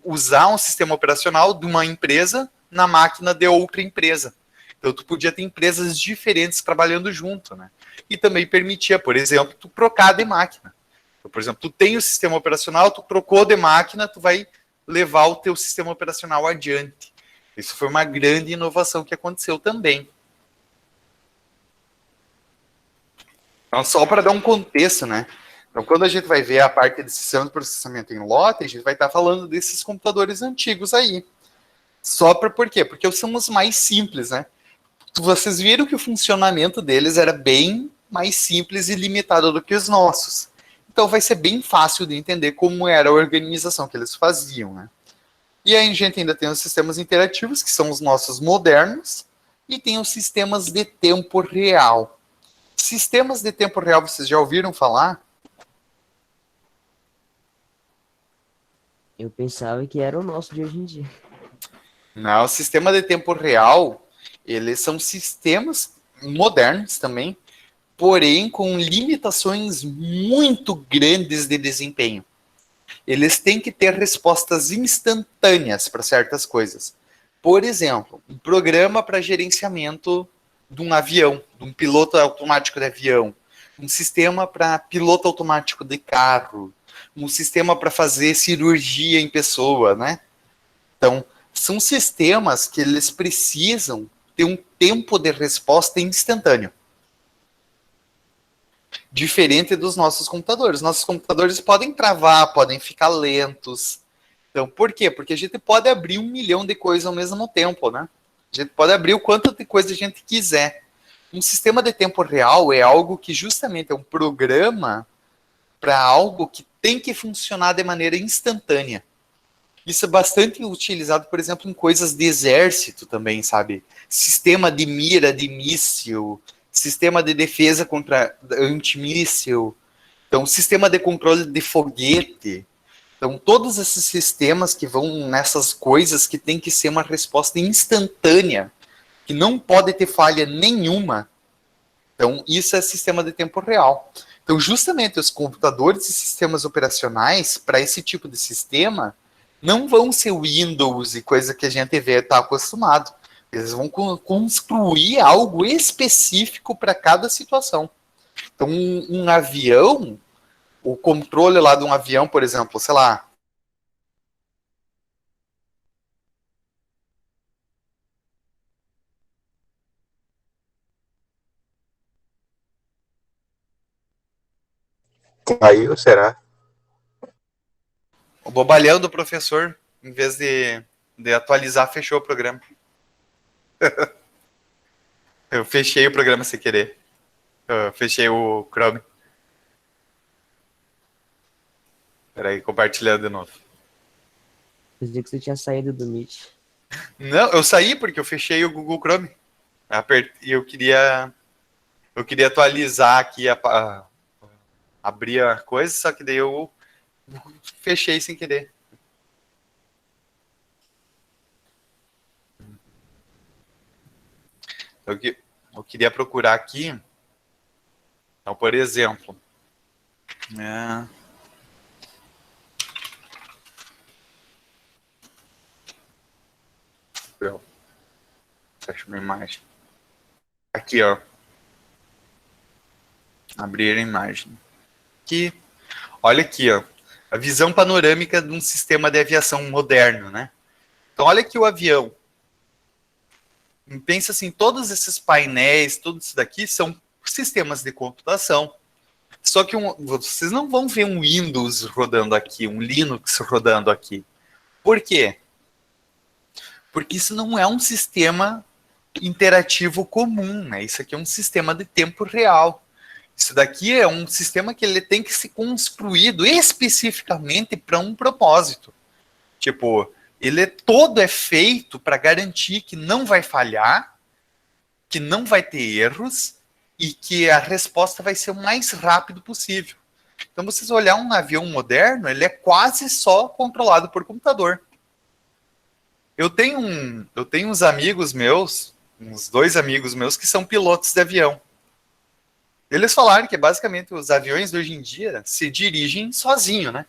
S1: usar um sistema operacional de uma empresa na máquina de outra empresa. Então tu podia ter empresas diferentes trabalhando junto, né? E também permitia, por exemplo, tu trocar de máquina. Então, por exemplo, tu tem o sistema operacional, tu trocou de máquina, tu vai levar o teu sistema operacional adiante. Isso foi uma grande inovação que aconteceu também. Então, só para dar um contexto, né? Então, quando a gente vai ver a parte de sistema de processamento em lote, a gente vai estar falando desses computadores antigos aí. Só por quê? Porque são os mais simples, né? Vocês viram que o funcionamento deles era bem mais simples e limitado do que os nossos. Então vai ser bem fácil de entender como era a organização que eles faziam, né? E aí a gente ainda tem os sistemas interativos, que são os nossos modernos, e tem os sistemas de tempo real. Sistemas de tempo real, vocês já ouviram falar?
S4: Eu pensava que era o nosso de hoje em dia.
S1: Não, o sistema de tempo real, eles são sistemas modernos também, porém com limitações muito grandes de desempenho. Eles têm que ter respostas instantâneas para certas coisas. Por exemplo, um programa para gerenciamento de um avião, de um piloto automático de avião, um sistema para piloto automático de carro, um sistema para fazer cirurgia em pessoa, né? Então, são sistemas que eles precisam ter um tempo de resposta instantâneo. Diferente dos nossos computadores. Nossos computadores podem travar, podem ficar lentos. Então, por quê? Porque a gente pode abrir 1 milhão de coisas ao mesmo tempo, né? A gente pode abrir o quanto de coisa a gente quiser. Um sistema de tempo real é algo que justamente é um programa para algo que tem que funcionar de maneira instantânea. Isso é bastante utilizado, por exemplo, em coisas de exército também, sabe? Sistema de mira de míssil, sistema de defesa contra antimíssil, então sistema de controle de foguete. Então, todos esses sistemas que vão nessas coisas que tem que ser uma resposta instantânea, que não pode ter falha nenhuma. Então, isso é sistema de tempo real. Então, justamente os computadores e sistemas operacionais, para esse tipo de sistema, não vão ser Windows e coisa que a gente vê está acostumado. Eles vão construir algo específico para cada situação. Então, um avião, o controle lá de um avião, por exemplo, sei lá.
S2: Caiu, será?
S1: O bobalhão do professor, em vez de atualizar, fechou o programa. Eu fechei o programa sem querer. Eu fechei o Chrome. Peraí, compartilhando de novo.
S4: Pensei que você tinha saído do Meet.
S1: Não, eu saí porque eu fechei o Google Chrome. E eu queria atualizar aqui, abrir a coisa, só que daí eu fechei sem querer. Eu queria procurar aqui. Então, por exemplo, fecha uma imagem. Aqui, ó. Abrir a imagem. Aqui. Olha aqui, ó. A visão panorâmica de um sistema de aviação moderno, né? Então, olha aqui o avião. Pensa assim, todos esses painéis, tudo isso daqui são sistemas de computação. Só que vocês não vão ver um Windows rodando aqui, um Linux rodando aqui. Por quê? Porque isso não é um sistema interativo comum, né? Isso aqui é um sistema de tempo real. Isso daqui é um sistema que ele tem que ser construído especificamente para um propósito. Tipo, ele todo é feito para garantir que não vai falhar que não vai ter erros e que a resposta vai ser o mais rápido possível. Então, vocês olhar um avião moderno, ele é quase só controlado por computador. Eu tenho uns amigos meus, uns 2 amigos meus, que são pilotos de avião. Eles falaram que, basicamente, os aviões de hoje em dia se dirigem sozinho, né?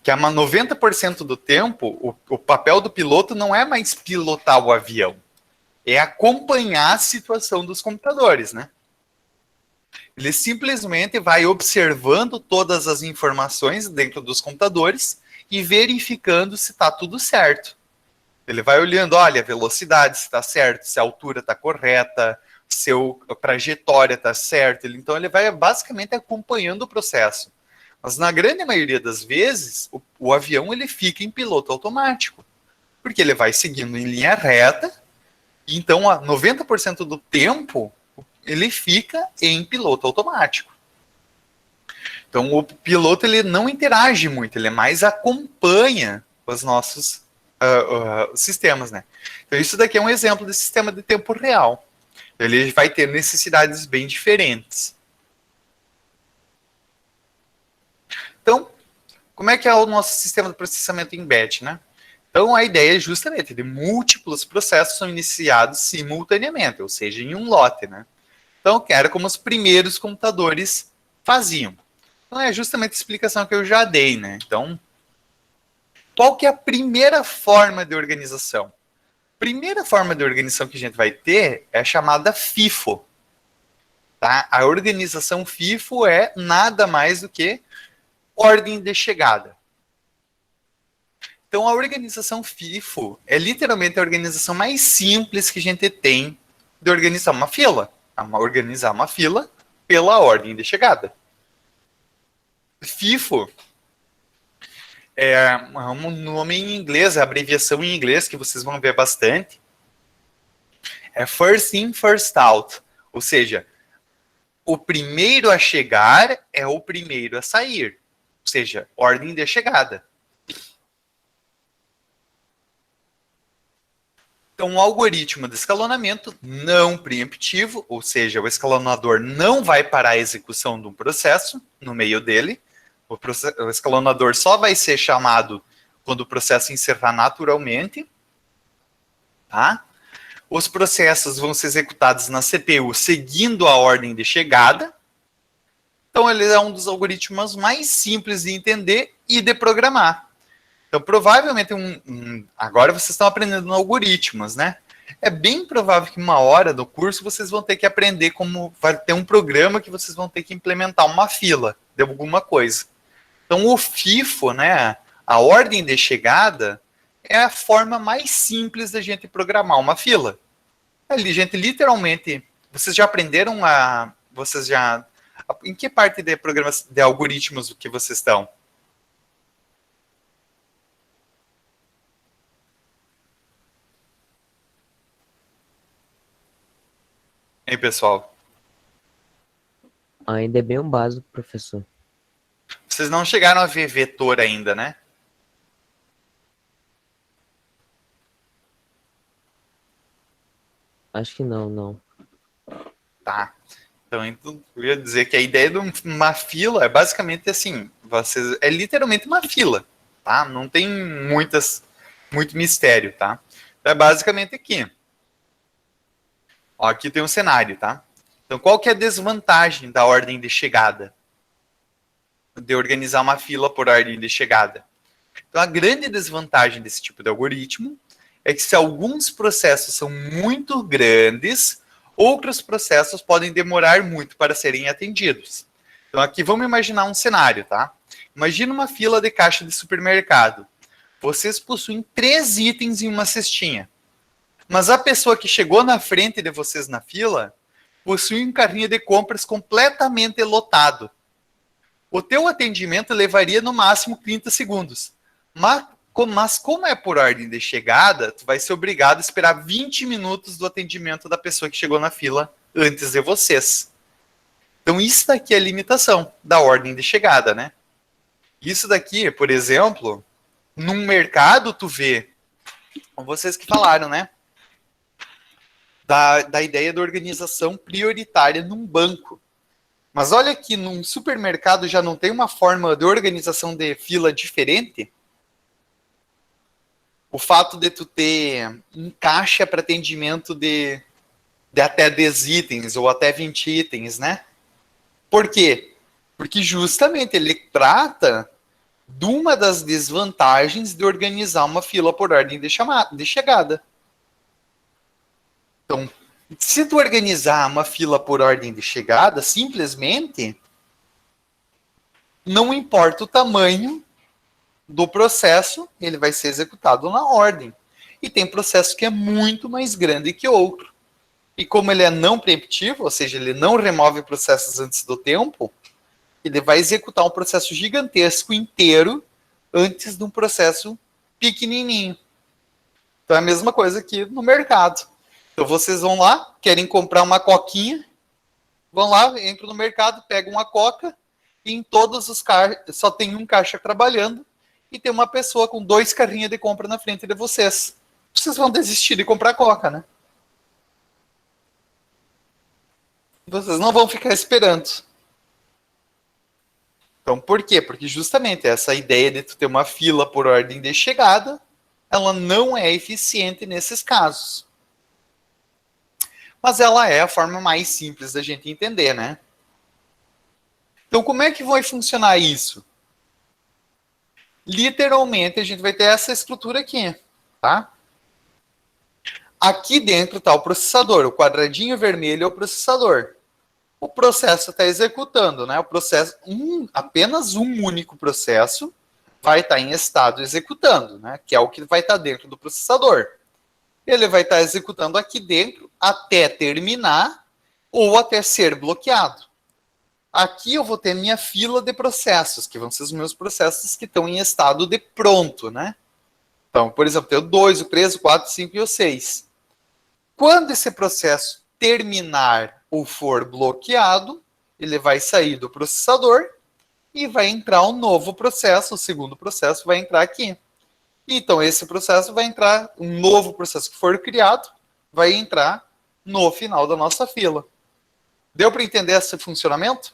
S1: Que a 90% do tempo, o papel do piloto não é mais pilotar o avião, é acompanhar a situação dos computadores, né? Ele simplesmente vai observando todas as informações dentro dos computadores e verificando se está tudo certo. Ele vai olhando, olha, a velocidade se está certo, se a altura está correta, se a trajetória está certa. Então ele vai basicamente acompanhando o processo. Mas na grande maioria das vezes, o avião ele fica em piloto automático, porque ele vai seguindo em linha reta, e então a 90% do tempo ele fica em piloto automático. Então o piloto ele não interage muito, ele mais acompanha os nossos sistemas, né? Então isso daqui é um exemplo de sistema de tempo real. Ele vai ter necessidades bem diferentes. Então, como é que é o nosso sistema de processamento em batch, né? Então, a ideia é justamente de múltiplos processos são iniciados simultaneamente, ou seja, em um lote, né? Então, era como os primeiros computadores faziam. Então, é justamente a explicação que eu já dei, né? Então, qual que é a primeira forma de organização? A primeira forma de organização que a gente vai ter é a chamada FIFO. Tá? A organização FIFO é nada mais do que ordem de chegada. Então, a organização FIFO é literalmente a organização mais simples que a gente tem de organizar uma fila. Organizar uma fila pela ordem de chegada. FIFO é um nome em inglês, a abreviação em inglês que vocês vão ver bastante. É first in, first out. Ou seja, o primeiro a chegar é o primeiro a sair. Ou seja, ordem de chegada. Então, um algoritmo de escalonamento não preemptivo, ou seja, o escalonador não vai parar a execução de um processo no meio dele. O escalonador só vai ser chamado quando o processo encerrar naturalmente. Tá? Os processos vão ser executados na CPU seguindo a ordem de chegada. Então, ele é um dos algoritmos mais simples de entender e de programar. Então, provavelmente, agora vocês estão aprendendo algoritmos, né? É bem provável que uma hora do curso vocês vão ter que aprender como vai ter um programa que vocês vão ter que implementar uma fila de alguma coisa. Então, o FIFO, né, a ordem de chegada, é a forma mais simples da gente programar uma fila. Ali, gente, literalmente, vocês já aprenderam em que parte de programas de algoritmos que vocês estão? Hein, pessoal?
S4: Ainda é bem um básico, professor.
S1: Vocês não chegaram a ver vetor ainda, né?
S4: Acho que não, não.
S1: Tá. Então, eu ia dizer que a ideia de uma fila é basicamente assim, é literalmente uma fila, tá? Não tem muito mistério, tá? Então, é basicamente aqui. Ó, aqui tem um cenário, tá? Então, qual que é a desvantagem da ordem de chegada? De organizar uma fila por ordem de chegada. Então, a grande desvantagem desse tipo de algoritmo é que se alguns processos são muito grandes, outros processos podem demorar muito para serem atendidos. Então, aqui vamos imaginar um cenário, tá? Imagina uma fila de caixa de supermercado. Vocês possuem 3 itens em uma cestinha. Mas a pessoa que chegou na frente de vocês na fila possui um carrinho de compras completamente lotado. O teu atendimento levaria no máximo 30 segundos. Mas como é por ordem de chegada, tu vai ser obrigado a esperar 20 minutos do atendimento da pessoa que chegou na fila antes de vocês. Então isso daqui é a limitação da ordem de chegada, né? Isso daqui, por exemplo, num mercado tu vê, como vocês que falaram, né? da ideia da organização prioritária num banco. Mas olha que num supermercado já não tem uma forma de organização de fila diferente. O fato de tu ter um caixa para atendimento de até 10 itens ou até 20 itens, né? Por quê? Porque justamente ele trata de uma das desvantagens de organizar uma fila por ordem de chegada. Então, se tu organizar uma fila por ordem de chegada, simplesmente não importa o tamanho do processo, ele vai ser executado na ordem. E tem processo que é muito mais grande que outro. E como ele é não preemptivo, ou seja, ele não remove processos antes do tempo, ele vai executar um processo gigantesco inteiro antes de um processo pequenininho. Então é a mesma coisa aqui no mercado. Então vocês vão lá, querem comprar uma coquinha, vão lá, entram no mercado, pegam uma coca, e em todos os caixas só tem um caixa trabalhando, e tem uma pessoa com 2 carrinhos de compra na frente de vocês. Vocês vão desistir de comprar coca, né? Vocês não vão ficar esperando. Então, por quê? Porque justamente essa ideia de tu ter uma fila por ordem de chegada, ela não é eficiente nesses casos. Mas ela é a forma mais simples da gente entender, né? Então, como é que vai funcionar isso? Literalmente, a gente vai ter essa estrutura aqui, tá? Aqui dentro está o processador, o quadradinho vermelho é o processador. O processo está executando, né? O processo, apenas um único processo vai estar em estado executando, né? Que é o que vai estar dentro do processador. Ele vai estar executando aqui dentro até terminar ou até ser bloqueado. Aqui eu vou ter minha fila de processos, que vão ser os meus processos que estão em estado de pronto, né? Então, por exemplo, tem o 2, o 3, o 4, o 5 e o 6. Quando esse processo terminar ou for bloqueado, ele vai sair do processador e vai entrar um novo processo, o segundo processo vai entrar aqui. Então, esse processo vai entrar, um novo processo que for criado, vai entrar no final da nossa fila. Deu para entender esse funcionamento?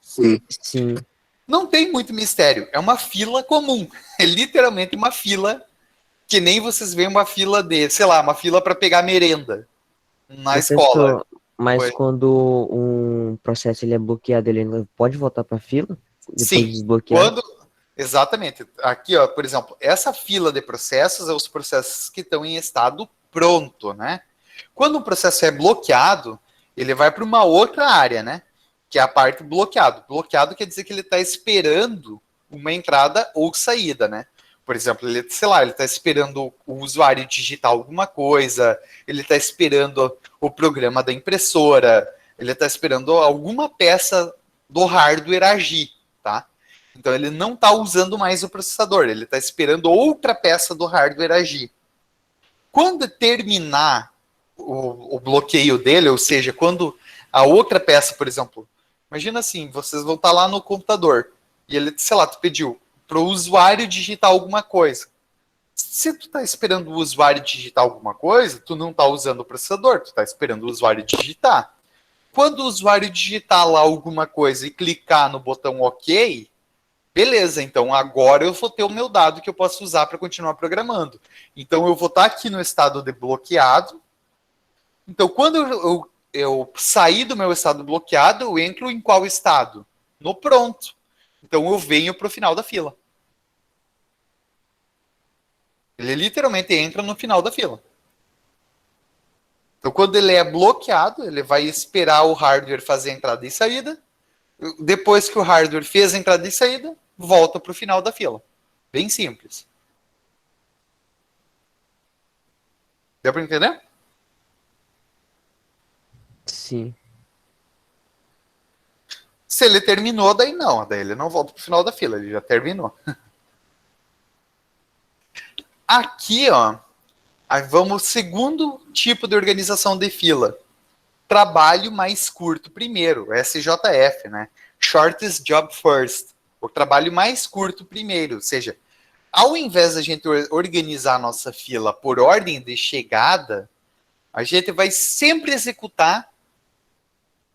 S4: Sim.
S1: Não tem muito mistério. É uma fila comum. É literalmente uma fila que nem vocês veem uma fila de, sei lá, uma fila para pegar merenda na escola.
S4: Mas
S1: Foi.
S4: quando um processo ele é bloqueado, ele ainda pode voltar para a fila? Depois de
S1: Sim.
S4: desbloquear?
S1: Exatamente. Aqui, ó, por exemplo, essa fila de processos é os processos que estão em estado pronto, né? Quando um processo é bloqueado, ele vai para uma outra área, né? Que é a parte bloqueado. Bloqueado quer dizer que ele está esperando uma entrada ou saída, né? Por exemplo, ele, sei lá, ele está esperando o usuário digitar alguma coisa, ele está esperando o programa da impressora, ele está esperando alguma peça do hardware agir, tá? Então ele não está usando mais o processador, ele está esperando outra peça do hardware agir. Quando terminar o bloqueio dele, ou seja, quando a outra peça, por exemplo, imagina assim, vocês vão estar lá no computador e ele, sei lá, tu pediu para o usuário digitar alguma coisa. Se tu está esperando o usuário digitar alguma coisa, tu não está usando o processador, tu está esperando o usuário digitar. Quando o usuário digitar lá alguma coisa e clicar no botão OK, beleza, então agora eu vou ter o meu dado que eu posso usar para continuar programando. Então eu vou estar aqui no estado de bloqueado. Então quando eu sair do meu estado bloqueado, eu entro em qual estado? No pronto. Então eu venho para o final da fila. Ele literalmente entra no final da fila. Então quando ele é bloqueado, ele vai esperar o hardware fazer entrada e saída. Depois que o hardware fez a entrada e saída, volta para o final da fila. Bem simples. Deu para entender?
S4: Sim.
S1: Se ele terminou, daí não. Daí ele não volta para o final da fila, ele já terminou. Aqui, ó, aí vamos segundo tipo de organização de fila. Trabalho mais curto primeiro, SJF, né? Shortest Job First. O trabalho mais curto primeiro, ou seja, ao invés da gente organizar a nossa fila por ordem de chegada, a gente vai sempre executar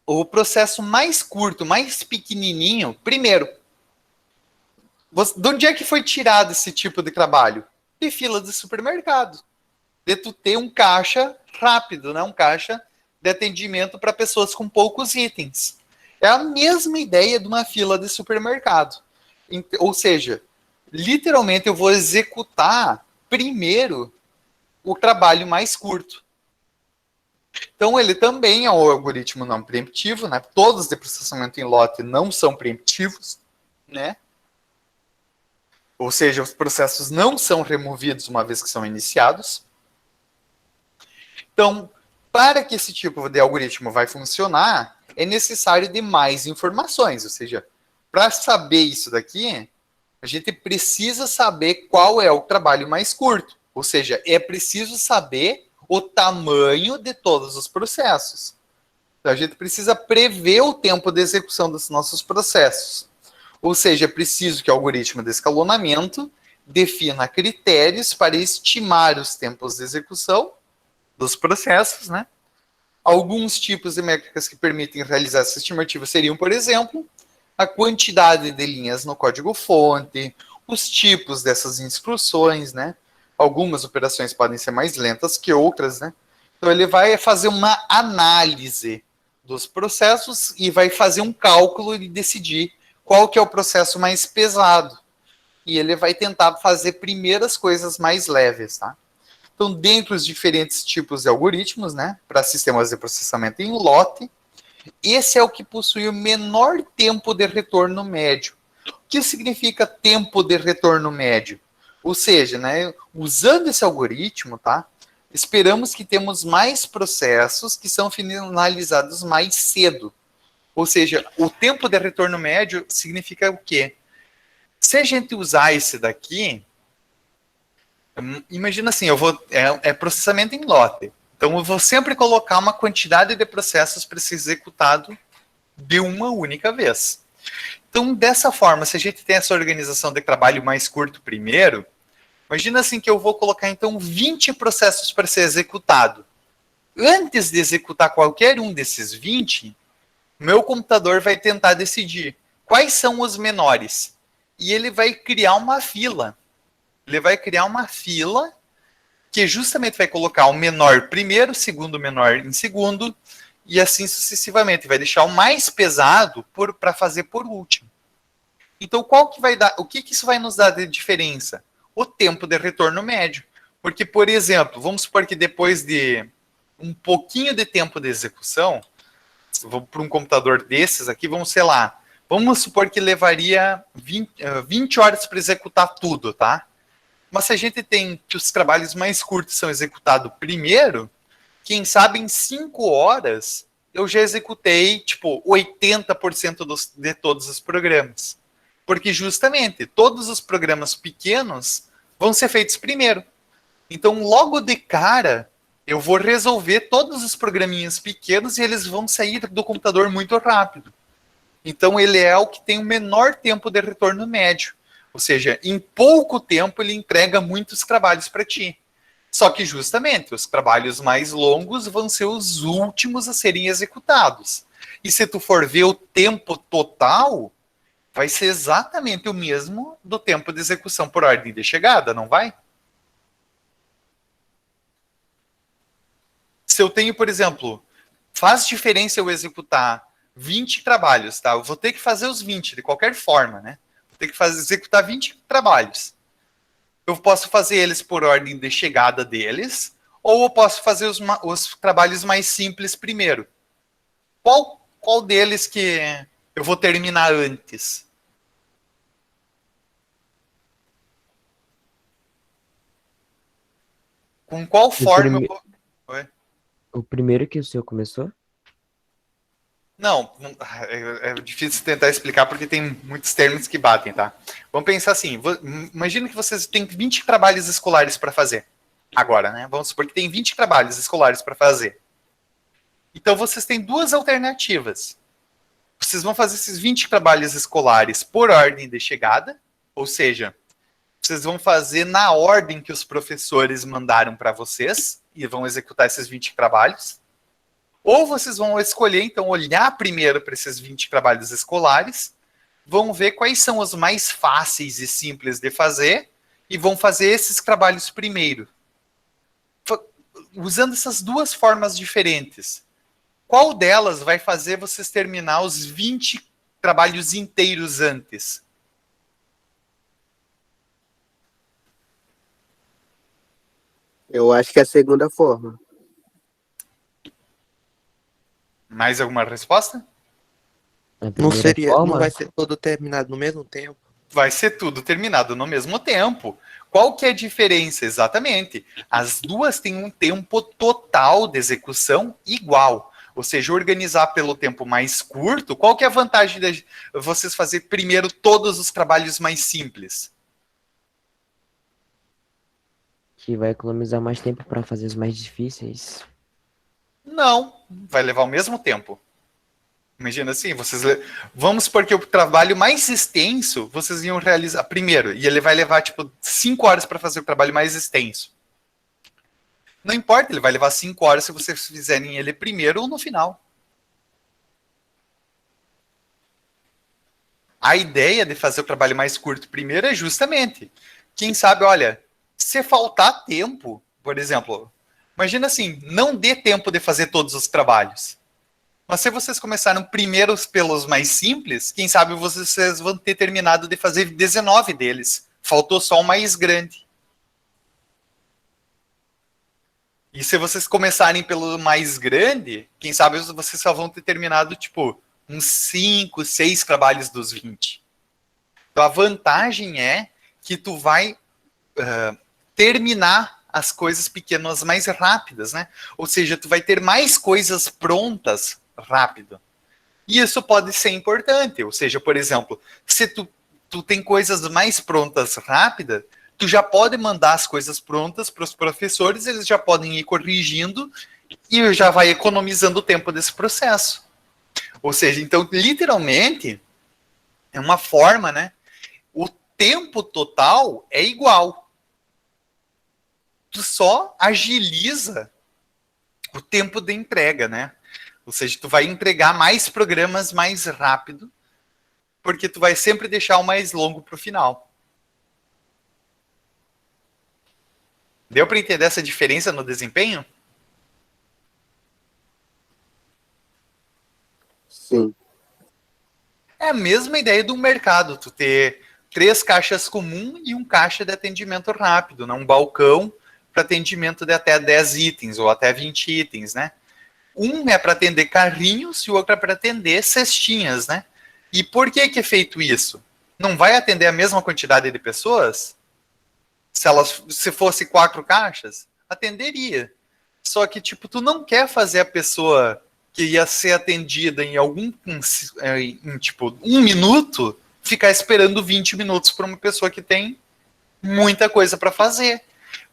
S1: o processo mais curto, mais pequenininho, primeiro. De onde é que foi tirado esse tipo de trabalho? De fila de supermercado. De tu ter um caixa rápido, né? Um caixa de atendimento para pessoas com poucos itens. É a mesma ideia de uma fila de supermercado. Ou seja, literalmente eu vou executar primeiro o trabalho mais curto. Então ele também é um algoritmo não preemptivo, né? Todos de processamento em lote não são preemptivos, né? Ou seja, os processos não são removidos uma vez que são iniciados. Então, para que esse tipo de algoritmo vai funcionar, é necessário de mais informações. Ou seja, para saber isso daqui, a gente precisa saber qual é o trabalho mais curto. Ou seja, é preciso saber o tamanho de todos os processos. Então, a gente precisa prever o tempo de execução dos nossos processos. Ou seja, é preciso que o algoritmo de escalonamento defina critérios para estimar os tempos de execução dos processos, né? Alguns tipos de métricas que permitem realizar essa estimativa seriam, por exemplo, a quantidade de linhas no código-fonte, os tipos dessas instruções, né? Algumas operações podem ser mais lentas que outras, né? Então ele vai fazer uma análise dos processos e vai fazer um cálculo e decidir qual que é o processo mais pesado. E ele vai tentar fazer primeiro as coisas mais leves, tá? Então, dentre os diferentes tipos de algoritmos, né, para sistemas de processamento em lote, esse é o que possui o menor tempo de retorno médio. O que significa tempo de retorno médio? Ou seja, né, usando esse algoritmo, tá, esperamos que temos mais processos que são finalizados mais cedo. Ou seja, o tempo de retorno médio significa o quê? Se a gente usar esse daqui, imagina assim, é processamento em lote. Então eu vou sempre colocar uma quantidade de processos para ser executado de uma única vez. Então, dessa forma, se a gente tem essa organização de trabalho mais curto primeiro, imagina assim que eu vou colocar então 20 processos para ser executado. Antes de executar qualquer um desses 20, meu computador vai tentar decidir quais são os menores. E ele vai criar uma fila. Ele vai criar uma fila que justamente vai colocar o menor primeiro, o segundo menor em segundo, e assim sucessivamente. Vai deixar o mais pesado para fazer por último. Então, qual que vai dar? O que isso vai nos dar de diferença? O tempo de retorno médio. Porque, por exemplo, vamos supor que depois de um pouquinho de tempo de execução, vou para um computador desses aqui, vamos supor que levaria 20 horas para executar tudo, tá? Mas se a gente tem que os trabalhos mais curtos são executados primeiro, quem sabe em 5 horas eu já executei, tipo, 80% de todos os programas. Porque justamente todos os programas pequenos vão ser feitos primeiro. Então, logo de cara, eu vou resolver todos os programinhas pequenos e eles vão sair do computador muito rápido. Então, ele é o que tem o menor tempo de retorno médio. Ou seja, em pouco tempo ele entrega muitos trabalhos para ti. Só que justamente os trabalhos mais longos vão ser os últimos a serem executados. E se tu for ver o tempo total, vai ser exatamente o mesmo do tempo de execução por ordem de chegada, não vai? Se eu tenho, por exemplo, faz diferença eu executar 20 trabalhos, tá? Eu vou ter que fazer os 20 de qualquer forma, né? Vou ter que executar 20 trabalhos. Eu posso fazer eles por ordem de chegada deles, ou eu posso fazer os trabalhos mais simples primeiro. Qual deles que eu vou terminar antes? Com qual forma eu vou... Oi?
S4: O primeiro que o senhor começou?
S1: Não, é difícil tentar explicar porque tem muitos termos que batem, tá? Vamos pensar assim, imagina que vocês têm 20 trabalhos escolares para fazer. Agora, né? Vamos supor que tem 20 trabalhos escolares para fazer. Então vocês têm duas alternativas. Vocês vão fazer esses 20 trabalhos escolares por ordem de chegada, ou seja, vocês vão fazer na ordem que os professores mandaram para vocês e vão executar esses 20 trabalhos. Ou vocês vão escolher, então, olhar primeiro para esses 20 trabalhos escolares, vão ver quais são os mais fáceis e simples de fazer e vão fazer esses trabalhos primeiro. Usando essas duas formas diferentes, qual delas vai fazer vocês terminar os 20 trabalhos inteiros antes?
S5: Eu acho que é a segunda forma.
S1: Mais alguma resposta?
S4: A
S2: Não
S4: primeira
S2: seria,
S4: forma,
S2: não vai ser todo terminado no mesmo tempo?
S1: Vai ser tudo terminado no mesmo tempo. Qual que é a diferença? Exatamente. As duas têm um tempo total de execução igual. Ou seja, organizar pelo tempo mais curto. Qual que é a vantagem de vocês fazer primeiro todos os trabalhos mais simples?
S4: que vai economizar mais tempo para fazer os mais difíceis.
S1: Não, vai levar o mesmo tempo. Imagina assim, vamos supor que o trabalho mais extenso vocês iam realizar primeiro, e ele vai levar tipo 5 horas para fazer o trabalho mais extenso. Não importa, ele vai levar 5 horas se vocês fizerem ele primeiro ou no final. A ideia de fazer o trabalho mais curto primeiro é justamente, quem sabe, olha, se faltar tempo, por exemplo, imagina assim, não dê tempo de fazer todos os trabalhos. Mas se vocês começaram primeiro pelos mais simples, quem sabe vocês vão ter terminado de fazer 19 deles. Faltou só o mais grande. E se vocês começarem pelo mais grande, quem sabe vocês só vão ter terminado, tipo, uns 5, 6 trabalhos dos 20. Então a vantagem é que tu vai terminar as coisas pequenas mais rápidas, né? Ou seja, tu vai ter mais coisas prontas rápido. E isso pode ser importante. Ou seja, por exemplo, se tu tem coisas mais prontas rápidas, tu já pode mandar as coisas prontas para os professores, eles já podem ir corrigindo e já vai economizando o tempo desse processo. Ou seja, então, literalmente, é uma forma, né? O tempo total é igual. Tu só agiliza o tempo de entrega, né? Ou seja, tu vai entregar mais programas mais rápido, porque tu vai sempre deixar o mais longo para o final. Deu para entender essa diferença no desempenho?
S5: Sim.
S1: É a mesma ideia do mercado, tu ter 3 caixas comum e um caixa de atendimento rápido, né? Um balcão para atendimento de até 10 itens ou até 20 itens, né? Um é para atender carrinhos e o outro é para atender cestinhas, né? E por que é feito isso? Não vai atender a mesma quantidade de pessoas? Se fosse 4 caixas, atenderia. Só que, tipo, tu não quer fazer a pessoa que ia ser atendida em tipo, 1 minuto, ficar esperando 20 minutos para uma pessoa que tem muita coisa para fazer.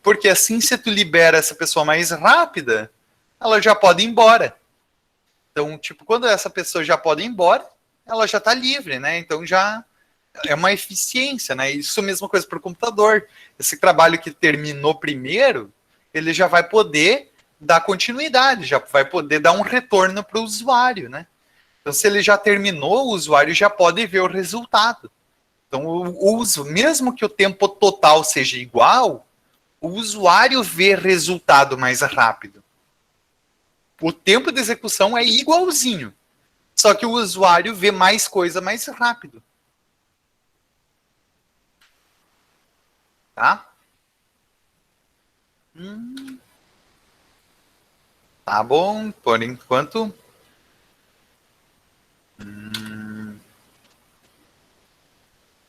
S1: Porque assim, se tu libera essa pessoa mais rápida, ela já pode ir embora. Então, tipo, quando essa pessoa já pode ir embora, ela já está livre, né? Então já é uma eficiência, né? Isso é a mesma coisa para o computador. Esse trabalho que terminou primeiro, ele já vai poder dar continuidade, já vai poder dar um retorno para o usuário, né? Então, se ele já terminou, o usuário já pode ver o resultado. Então, o uso, mesmo que o tempo total seja igual, o usuário vê resultado mais rápido. O tempo de execução é igualzinho, só que o usuário vê mais coisa mais rápido. Tá? Tá bom, por enquanto.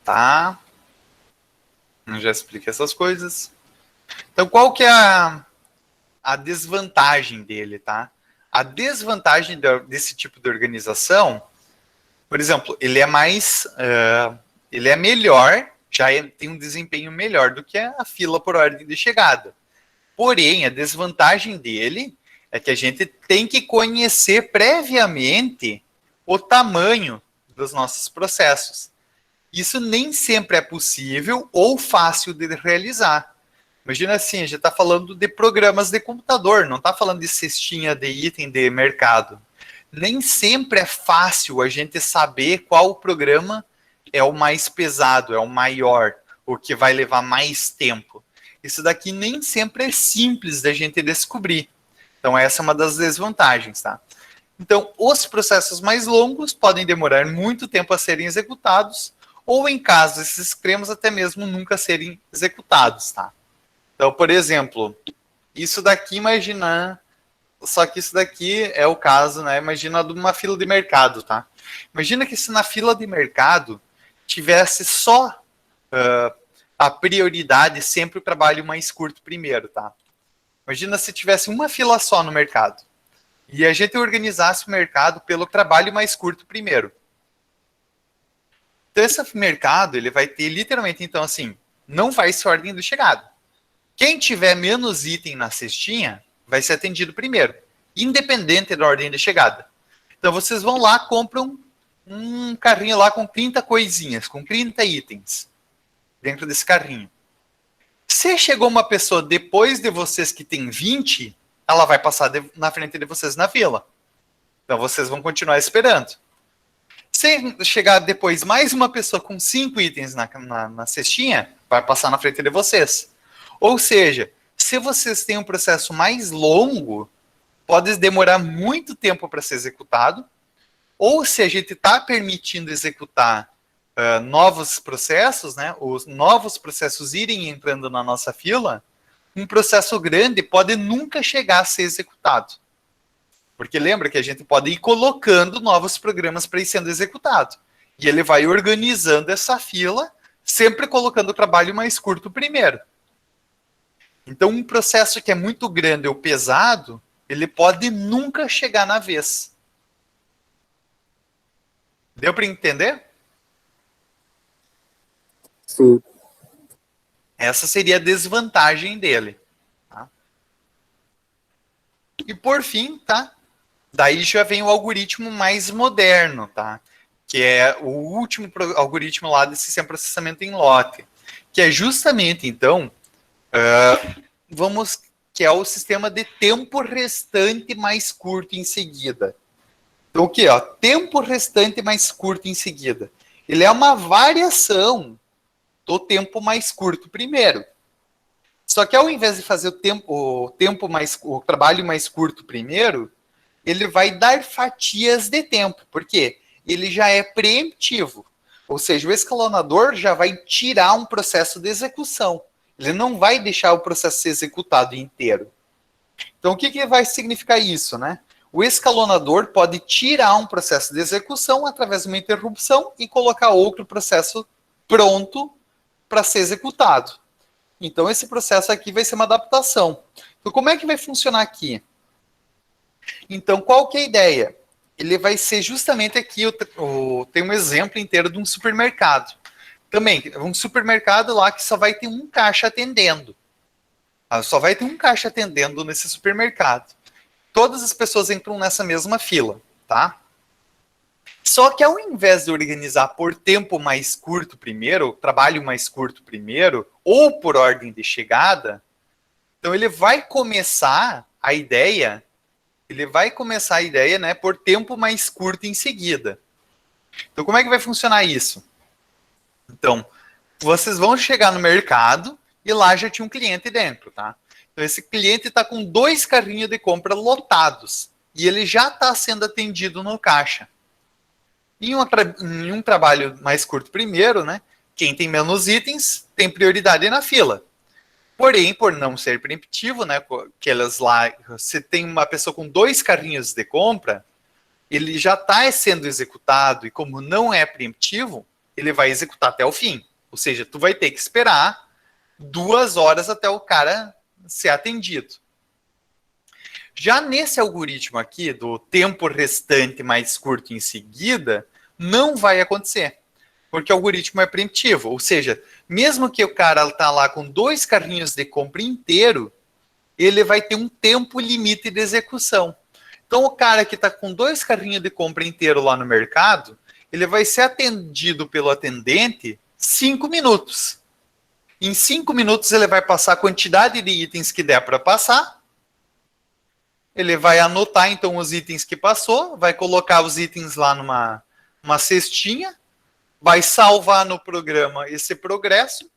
S1: Tá. Eu já expliquei essas coisas. Então, qual que é a desvantagem dele, tá? A desvantagem desse tipo de organização, por exemplo, ele é mais, ele é melhor, tem um desempenho melhor do que a fila por ordem de chegada. Porém, a desvantagem dele é que a gente tem que conhecer previamente o tamanho dos nossos processos. Isso nem sempre é possível ou fácil de realizar. Imagina assim, a gente está falando de programas de computador, não está falando de cestinha de item de mercado. Nem sempre é fácil a gente saber qual programa é o mais pesado, é o maior, o que vai levar mais tempo. Isso daqui nem sempre é simples da gente descobrir. Então essa é uma das desvantagens, tá? Então, os processos mais longos podem demorar muito tempo a serem executados, ou em casos extremos, até mesmo nunca serem executados, tá? Então, por exemplo, isso daqui, imagina... Só que isso daqui é o caso, né? Imagina de uma fila de mercado, tá? Imagina que se na fila de mercado tivesse só a prioridade sempre o trabalho mais curto primeiro, tá? Imagina se tivesse uma fila só no mercado. E a gente organizasse o mercado pelo trabalho mais curto primeiro. Então, esse mercado, ele vai ter literalmente, então, assim, não vai ser ordem de chegada. Quem tiver menos item na cestinha, vai ser atendido primeiro, independente da ordem de chegada. Então, vocês vão lá, compram um carrinho lá com 30 coisinhas, com 30 itens dentro desse carrinho. Se chegou uma pessoa depois de vocês que tem 20, ela vai passar na frente de vocês na fila. Então, vocês vão continuar esperando. Se chegar depois mais uma pessoa com 5 itens na cestinha, vai passar na frente de vocês. Ou seja, se vocês têm um processo mais longo, pode demorar muito tempo para ser executado, ou se a gente está permitindo executar novos processos, né, os novos processos irem entrando na nossa fila, um processo grande pode nunca chegar a ser executado. Porque lembra que a gente pode ir colocando novos programas para ir sendo executado. E ele vai organizando essa fila, sempre colocando o trabalho mais curto primeiro. Então, um processo que é muito grande ou pesado, ele pode nunca chegar na vez. Deu para entender?
S5: Sim.
S1: Essa seria a desvantagem dele. Tá? E por fim, tá? Daí já vem o algoritmo mais moderno, tá? Que é o último algoritmo lá de sistema de processamento em lote. Que é justamente, então, que é o sistema de tempo restante mais curto em seguida. Então, o que? Tempo restante mais curto em seguida. Ele é uma variação do tempo mais curto primeiro. Só que ao invés de fazer o trabalho mais curto primeiro, ele vai dar fatias de tempo. Por quê? Ele já é preemptivo. Ou seja, o escalonador já vai tirar um processo de execução. Ele não vai deixar o processo ser executado inteiro. Então, o que vai significar isso, né? O escalonador pode tirar um processo de execução através de uma interrupção e colocar outro processo pronto para ser executado. Então, esse processo aqui vai ser uma adaptação. Então, como é que vai funcionar aqui? Então, qual que é a ideia? Ele vai ser justamente aqui, tem um exemplo inteiro de um supermercado. Também, um supermercado lá que só vai ter um caixa atendendo. Só vai ter um caixa atendendo nesse supermercado. Todas as pessoas entram nessa mesma fila, tá? Só que ao invés de organizar por tempo mais curto primeiro, trabalho mais curto primeiro, ou por ordem de chegada, então ele vai começar a ideia, né, por tempo mais curto em seguida. Então como é que vai funcionar isso? Então, vocês vão chegar no mercado e lá já tinha um cliente dentro, tá? Então esse cliente está com 2 carrinhos de compra lotados e ele já está sendo atendido no caixa. Em um trabalho mais curto primeiro, né? Quem tem menos itens tem prioridade na fila. Porém, por não ser preemptivo, né? Aquelas lá, se tem uma pessoa com 2 carrinhos de compra, ele já está sendo executado e como não é preemptivo, ele vai executar até o fim. Ou seja, tu vai ter que esperar 2 horas até o cara ser atendido. Já nesse algoritmo aqui, do tempo restante mais curto em seguida, não vai acontecer. Porque o algoritmo é preemptivo. Ou seja, mesmo que o cara tá lá com 2 carrinhos de compra inteiro, ele vai ter um tempo limite de execução. Então, o cara que está com 2 carrinhos de compra inteiro lá no mercado, ele vai ser atendido pelo atendente 5 minutos. Em 5 minutos ele vai passar a quantidade de itens que der para passar. Ele vai anotar então os itens que passou, vai colocar os itens lá numa cestinha, vai salvar no programa esse progresso,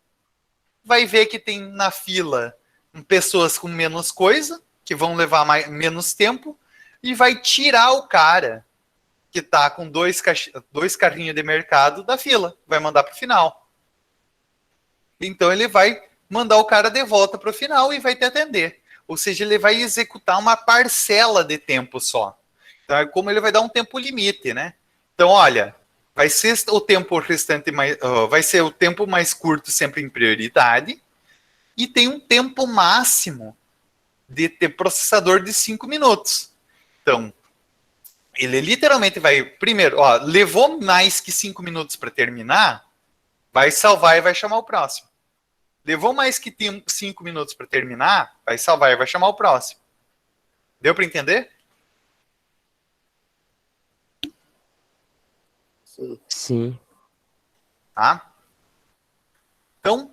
S1: vai ver que tem na fila pessoas com menos coisa, que vão levar menos tempo, e vai tirar o cara que está com dois carrinhos de mercado da fila, vai mandar para o final. Então ele vai mandar o cara de volta para o final e vai te atender. Ou seja, ele vai executar uma parcela de tempo só. Então é como ele vai dar um tempo limite, né? Então, olha, vai ser o tempo restante vai ser o tempo mais curto sempre em prioridade, e tem um tempo máximo de ter processador de 5 minutos. Então, ele literalmente vai, primeiro, levou mais que 5 minutos para terminar, vai salvar e vai chamar o próximo. Levou mais que 5 minutos para terminar, vai salvar e vai chamar o próximo. Deu para entender?
S4: Sim.
S1: Tá? Então,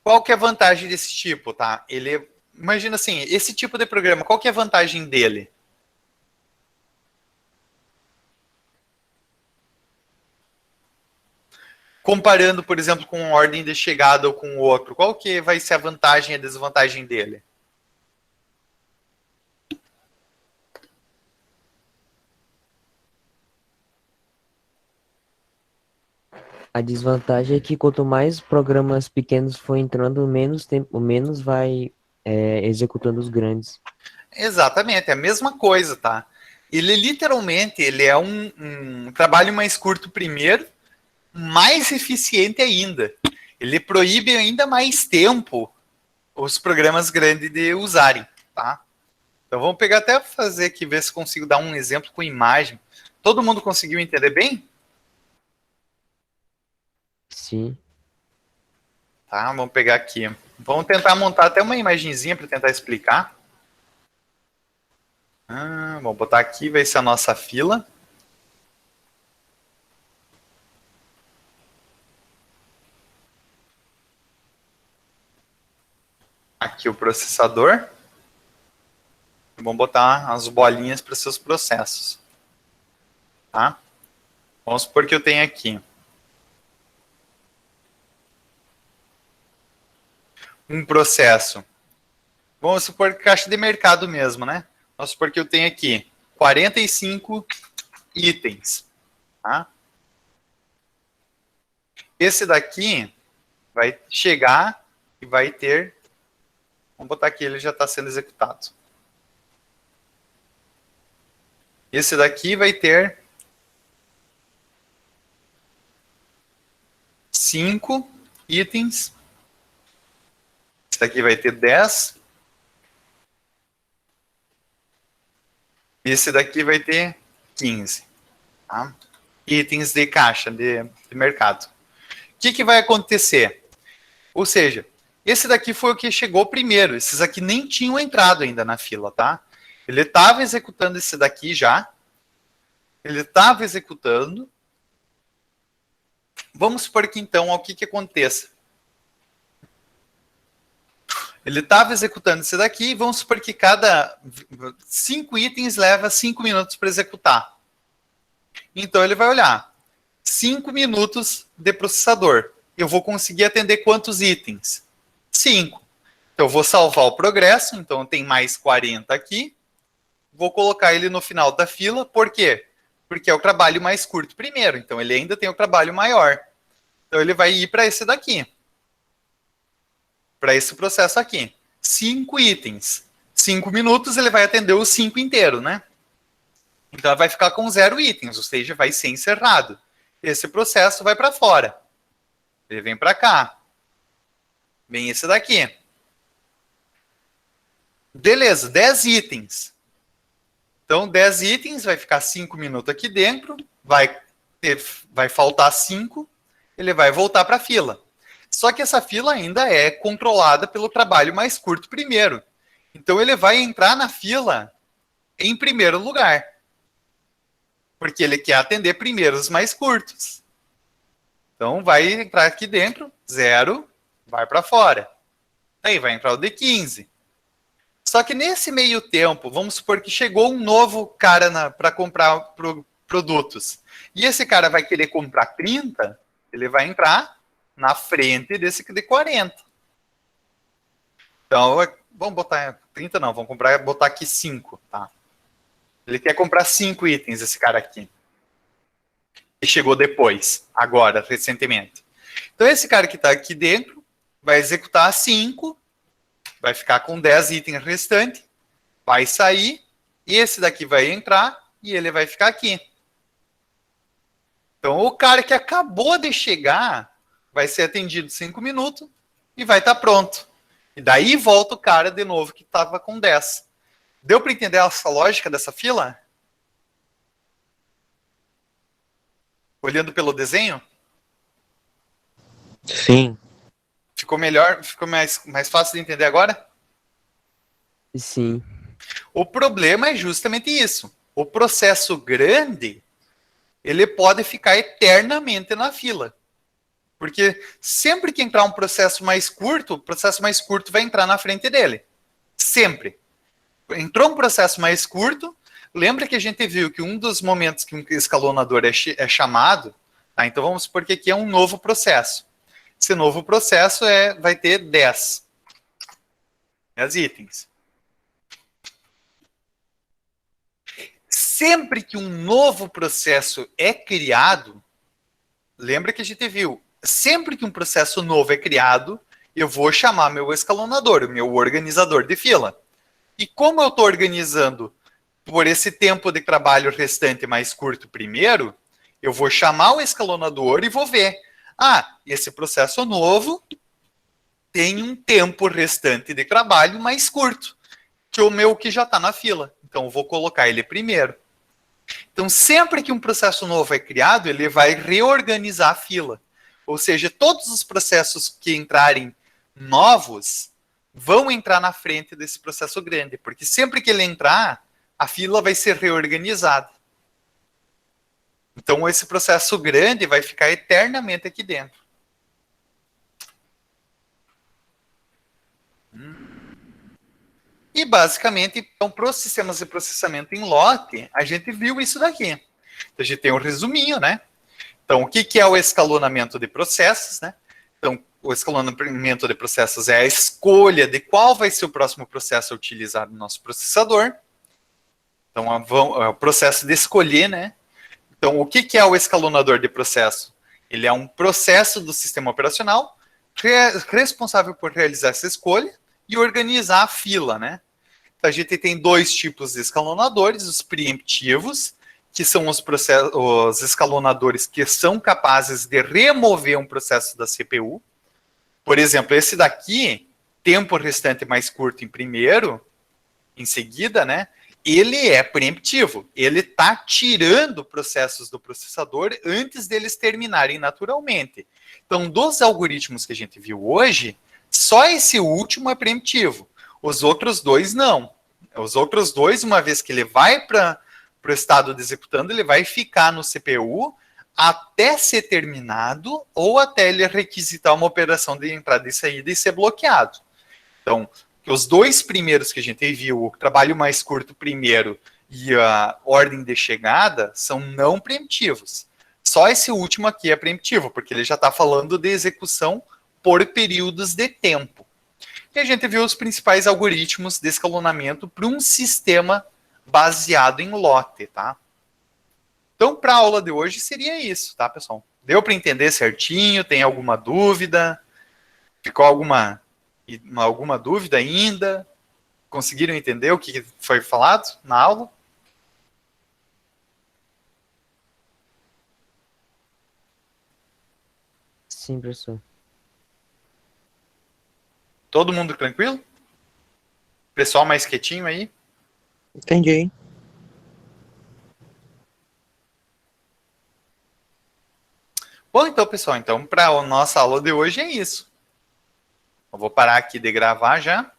S1: qual que é a vantagem desse tipo, tá? Imagina assim, esse tipo de programa, qual que é a vantagem dele? Comparando, por exemplo, com uma ordem de chegada ou com o outro, qual que vai ser a vantagem e a desvantagem dele?
S4: A desvantagem é que quanto mais programas pequenos for entrando, menos vai executando os grandes.
S1: Exatamente, é a mesma coisa, tá? Ele literalmente, ele é um trabalho mais curto primeiro, mais eficiente ainda. Ele proíbe ainda mais tempo os programas grandes de usarem, tá? Então vamos pegar até fazer aqui, ver se consigo dar um exemplo com imagem. Todo mundo conseguiu entender bem?
S4: Sim.
S1: Tá, vamos pegar aqui. Vamos tentar montar até uma imagenzinha para tentar explicar. Vamos botar aqui, vai ser a nossa fila. Aqui o processador. Vamos botar as bolinhas para os seus processos. Tá? Vamos supor que eu tenho aqui um processo. Vamos supor que caixa de mercado mesmo, né? Vamos supor que eu tenho aqui 45 itens. Tá? Esse daqui vai chegar e vai ter... Vamos botar aqui, ele já está sendo executado. Esse daqui vai ter 5 itens. Esse daqui vai ter 10. Esse daqui vai ter 15. Tá? Itens de caixa, de mercado. O que vai acontecer? Ou seja, esse daqui foi o que chegou primeiro. Esses aqui nem tinham entrado ainda na fila, tá? Ele estava executando esse daqui já. Ele estava executando. Vamos supor que então, o que aconteça? Ele estava executando esse daqui. Vamos supor que cada 5 itens leva 5 minutos para executar. Então ele vai olhar. 5 minutos de processador. Eu vou conseguir atender quantos itens? 5. Então eu vou salvar o progresso. Então tem mais 40 aqui. Vou colocar ele no final da fila. Por quê? Porque é o trabalho mais curto primeiro. Então ele ainda tem o trabalho maior. Então ele vai ir para esse daqui. Para esse processo aqui. 5 itens. 5 minutos ele vai atender os 5 inteiros, né? Então ela vai ficar com 0 itens, ou seja, vai ser encerrado. Esse processo vai para fora. Ele vem para cá. Vem esse daqui. Beleza, 10 itens. Então 10 itens, vai ficar 5 minutos aqui dentro, vai faltar 5, ele vai voltar para a fila. Só que essa fila ainda é controlada pelo trabalho mais curto primeiro. Então ele vai entrar na fila em primeiro lugar. Porque ele quer atender primeiro os mais curtos. Então, vai entrar aqui dentro, 0, vai para fora. Aí vai entrar o D15. Só que nesse meio tempo, vamos supor que chegou um novo cara para comprar produtos. E esse cara vai querer comprar 30, ele vai entrar na frente desse de 40. Então, vamos botar 30 não, vamos botar aqui 5, tá? Ele quer comprar 5 itens, esse cara aqui. E chegou depois, agora, recentemente. Então, esse cara que está aqui dentro vai executar 5, vai ficar com 10 itens restantes, vai sair, e esse daqui vai entrar, e ele vai ficar aqui. Então, o cara que acabou de chegar vai ser atendido 5 minutos e vai estar pronto. E daí volta o cara de novo que estava com 10. Deu para entender essa lógica dessa fila? Olhando pelo desenho?
S2: Sim.
S1: Ficou melhor? Ficou mais fácil de entender agora?
S4: Sim.
S1: O problema é justamente isso. O processo grande, ele pode ficar eternamente na fila. Porque sempre que entrar um processo mais curto, o processo mais curto vai entrar na frente dele. Sempre. Entrou um processo mais curto, lembra que a gente viu que um dos momentos que um escalonador é chamado, tá? Então vamos supor que aqui é um novo processo. Esse novo processo vai ter 10 itens. Sempre que um novo processo é criado, lembra que a gente viu, sempre que um processo novo é criado, eu vou chamar meu escalonador, o meu organizador de fila. E como eu estou organizando por esse tempo de trabalho restante mais curto primeiro, eu vou chamar o escalonador e vou ver. Esse processo novo tem um tempo restante de trabalho mais curto que o meu que já está na fila. Então, eu vou colocar ele primeiro. Então, sempre que um processo novo é criado, ele vai reorganizar a fila. Ou seja, todos os processos que entrarem novos vão entrar na frente desse processo grande, porque sempre que ele entrar, a fila vai ser reorganizada. Então, esse processo grande vai ficar eternamente aqui dentro. E, basicamente, então, para os sistemas de processamento em lote, a gente viu isso daqui. Então, a gente tem um resuminho, né? Então, o que é o escalonamento de processos, né? Então, o escalonamento de processos é a escolha de qual vai ser o próximo processo a utilizar no nosso processador. Então, é o processo de escolher, né? Então, o que é o escalonador de processo? Ele é um processo do sistema operacional responsável por realizar essa escolha e organizar a fila, né? Então, a gente tem 2 tipos de escalonadores, os preemptivos, que são os escalonadores que são capazes de remover um processo da CPU. Por exemplo, esse daqui, tempo restante mais curto em primeiro, em seguida, né? Ele é preemptivo. Ele está tirando processos do processador antes deles terminarem naturalmente. Então, dos algoritmos que a gente viu hoje, só esse último é preemptivo. Os outros 2 não. Os outros 2, uma vez que ele vai para o estado de executando, ele vai ficar no CPU até ser terminado ou até ele requisitar uma operação de entrada e saída e ser bloqueado. Então, os 2 primeiros que a gente viu, o trabalho mais curto primeiro e a ordem de chegada, são não preemptivos. Só esse último aqui é preemptivo, porque ele já está falando de execução por períodos de tempo. E a gente viu os principais algoritmos de escalonamento para um sistema baseado em lote, tá? Então, para a aula de hoje seria isso, tá, pessoal? Deu para entender certinho? Tem alguma dúvida? Ficou alguma dúvida ainda? Conseguiram entender o que foi falado na aula?
S4: Sim, professor.
S1: Todo mundo tranquilo? Pessoal mais quietinho aí?
S2: Entendi.
S1: Bom, então, pessoal, para a nossa aula de hoje é isso. Eu vou parar aqui de gravar já.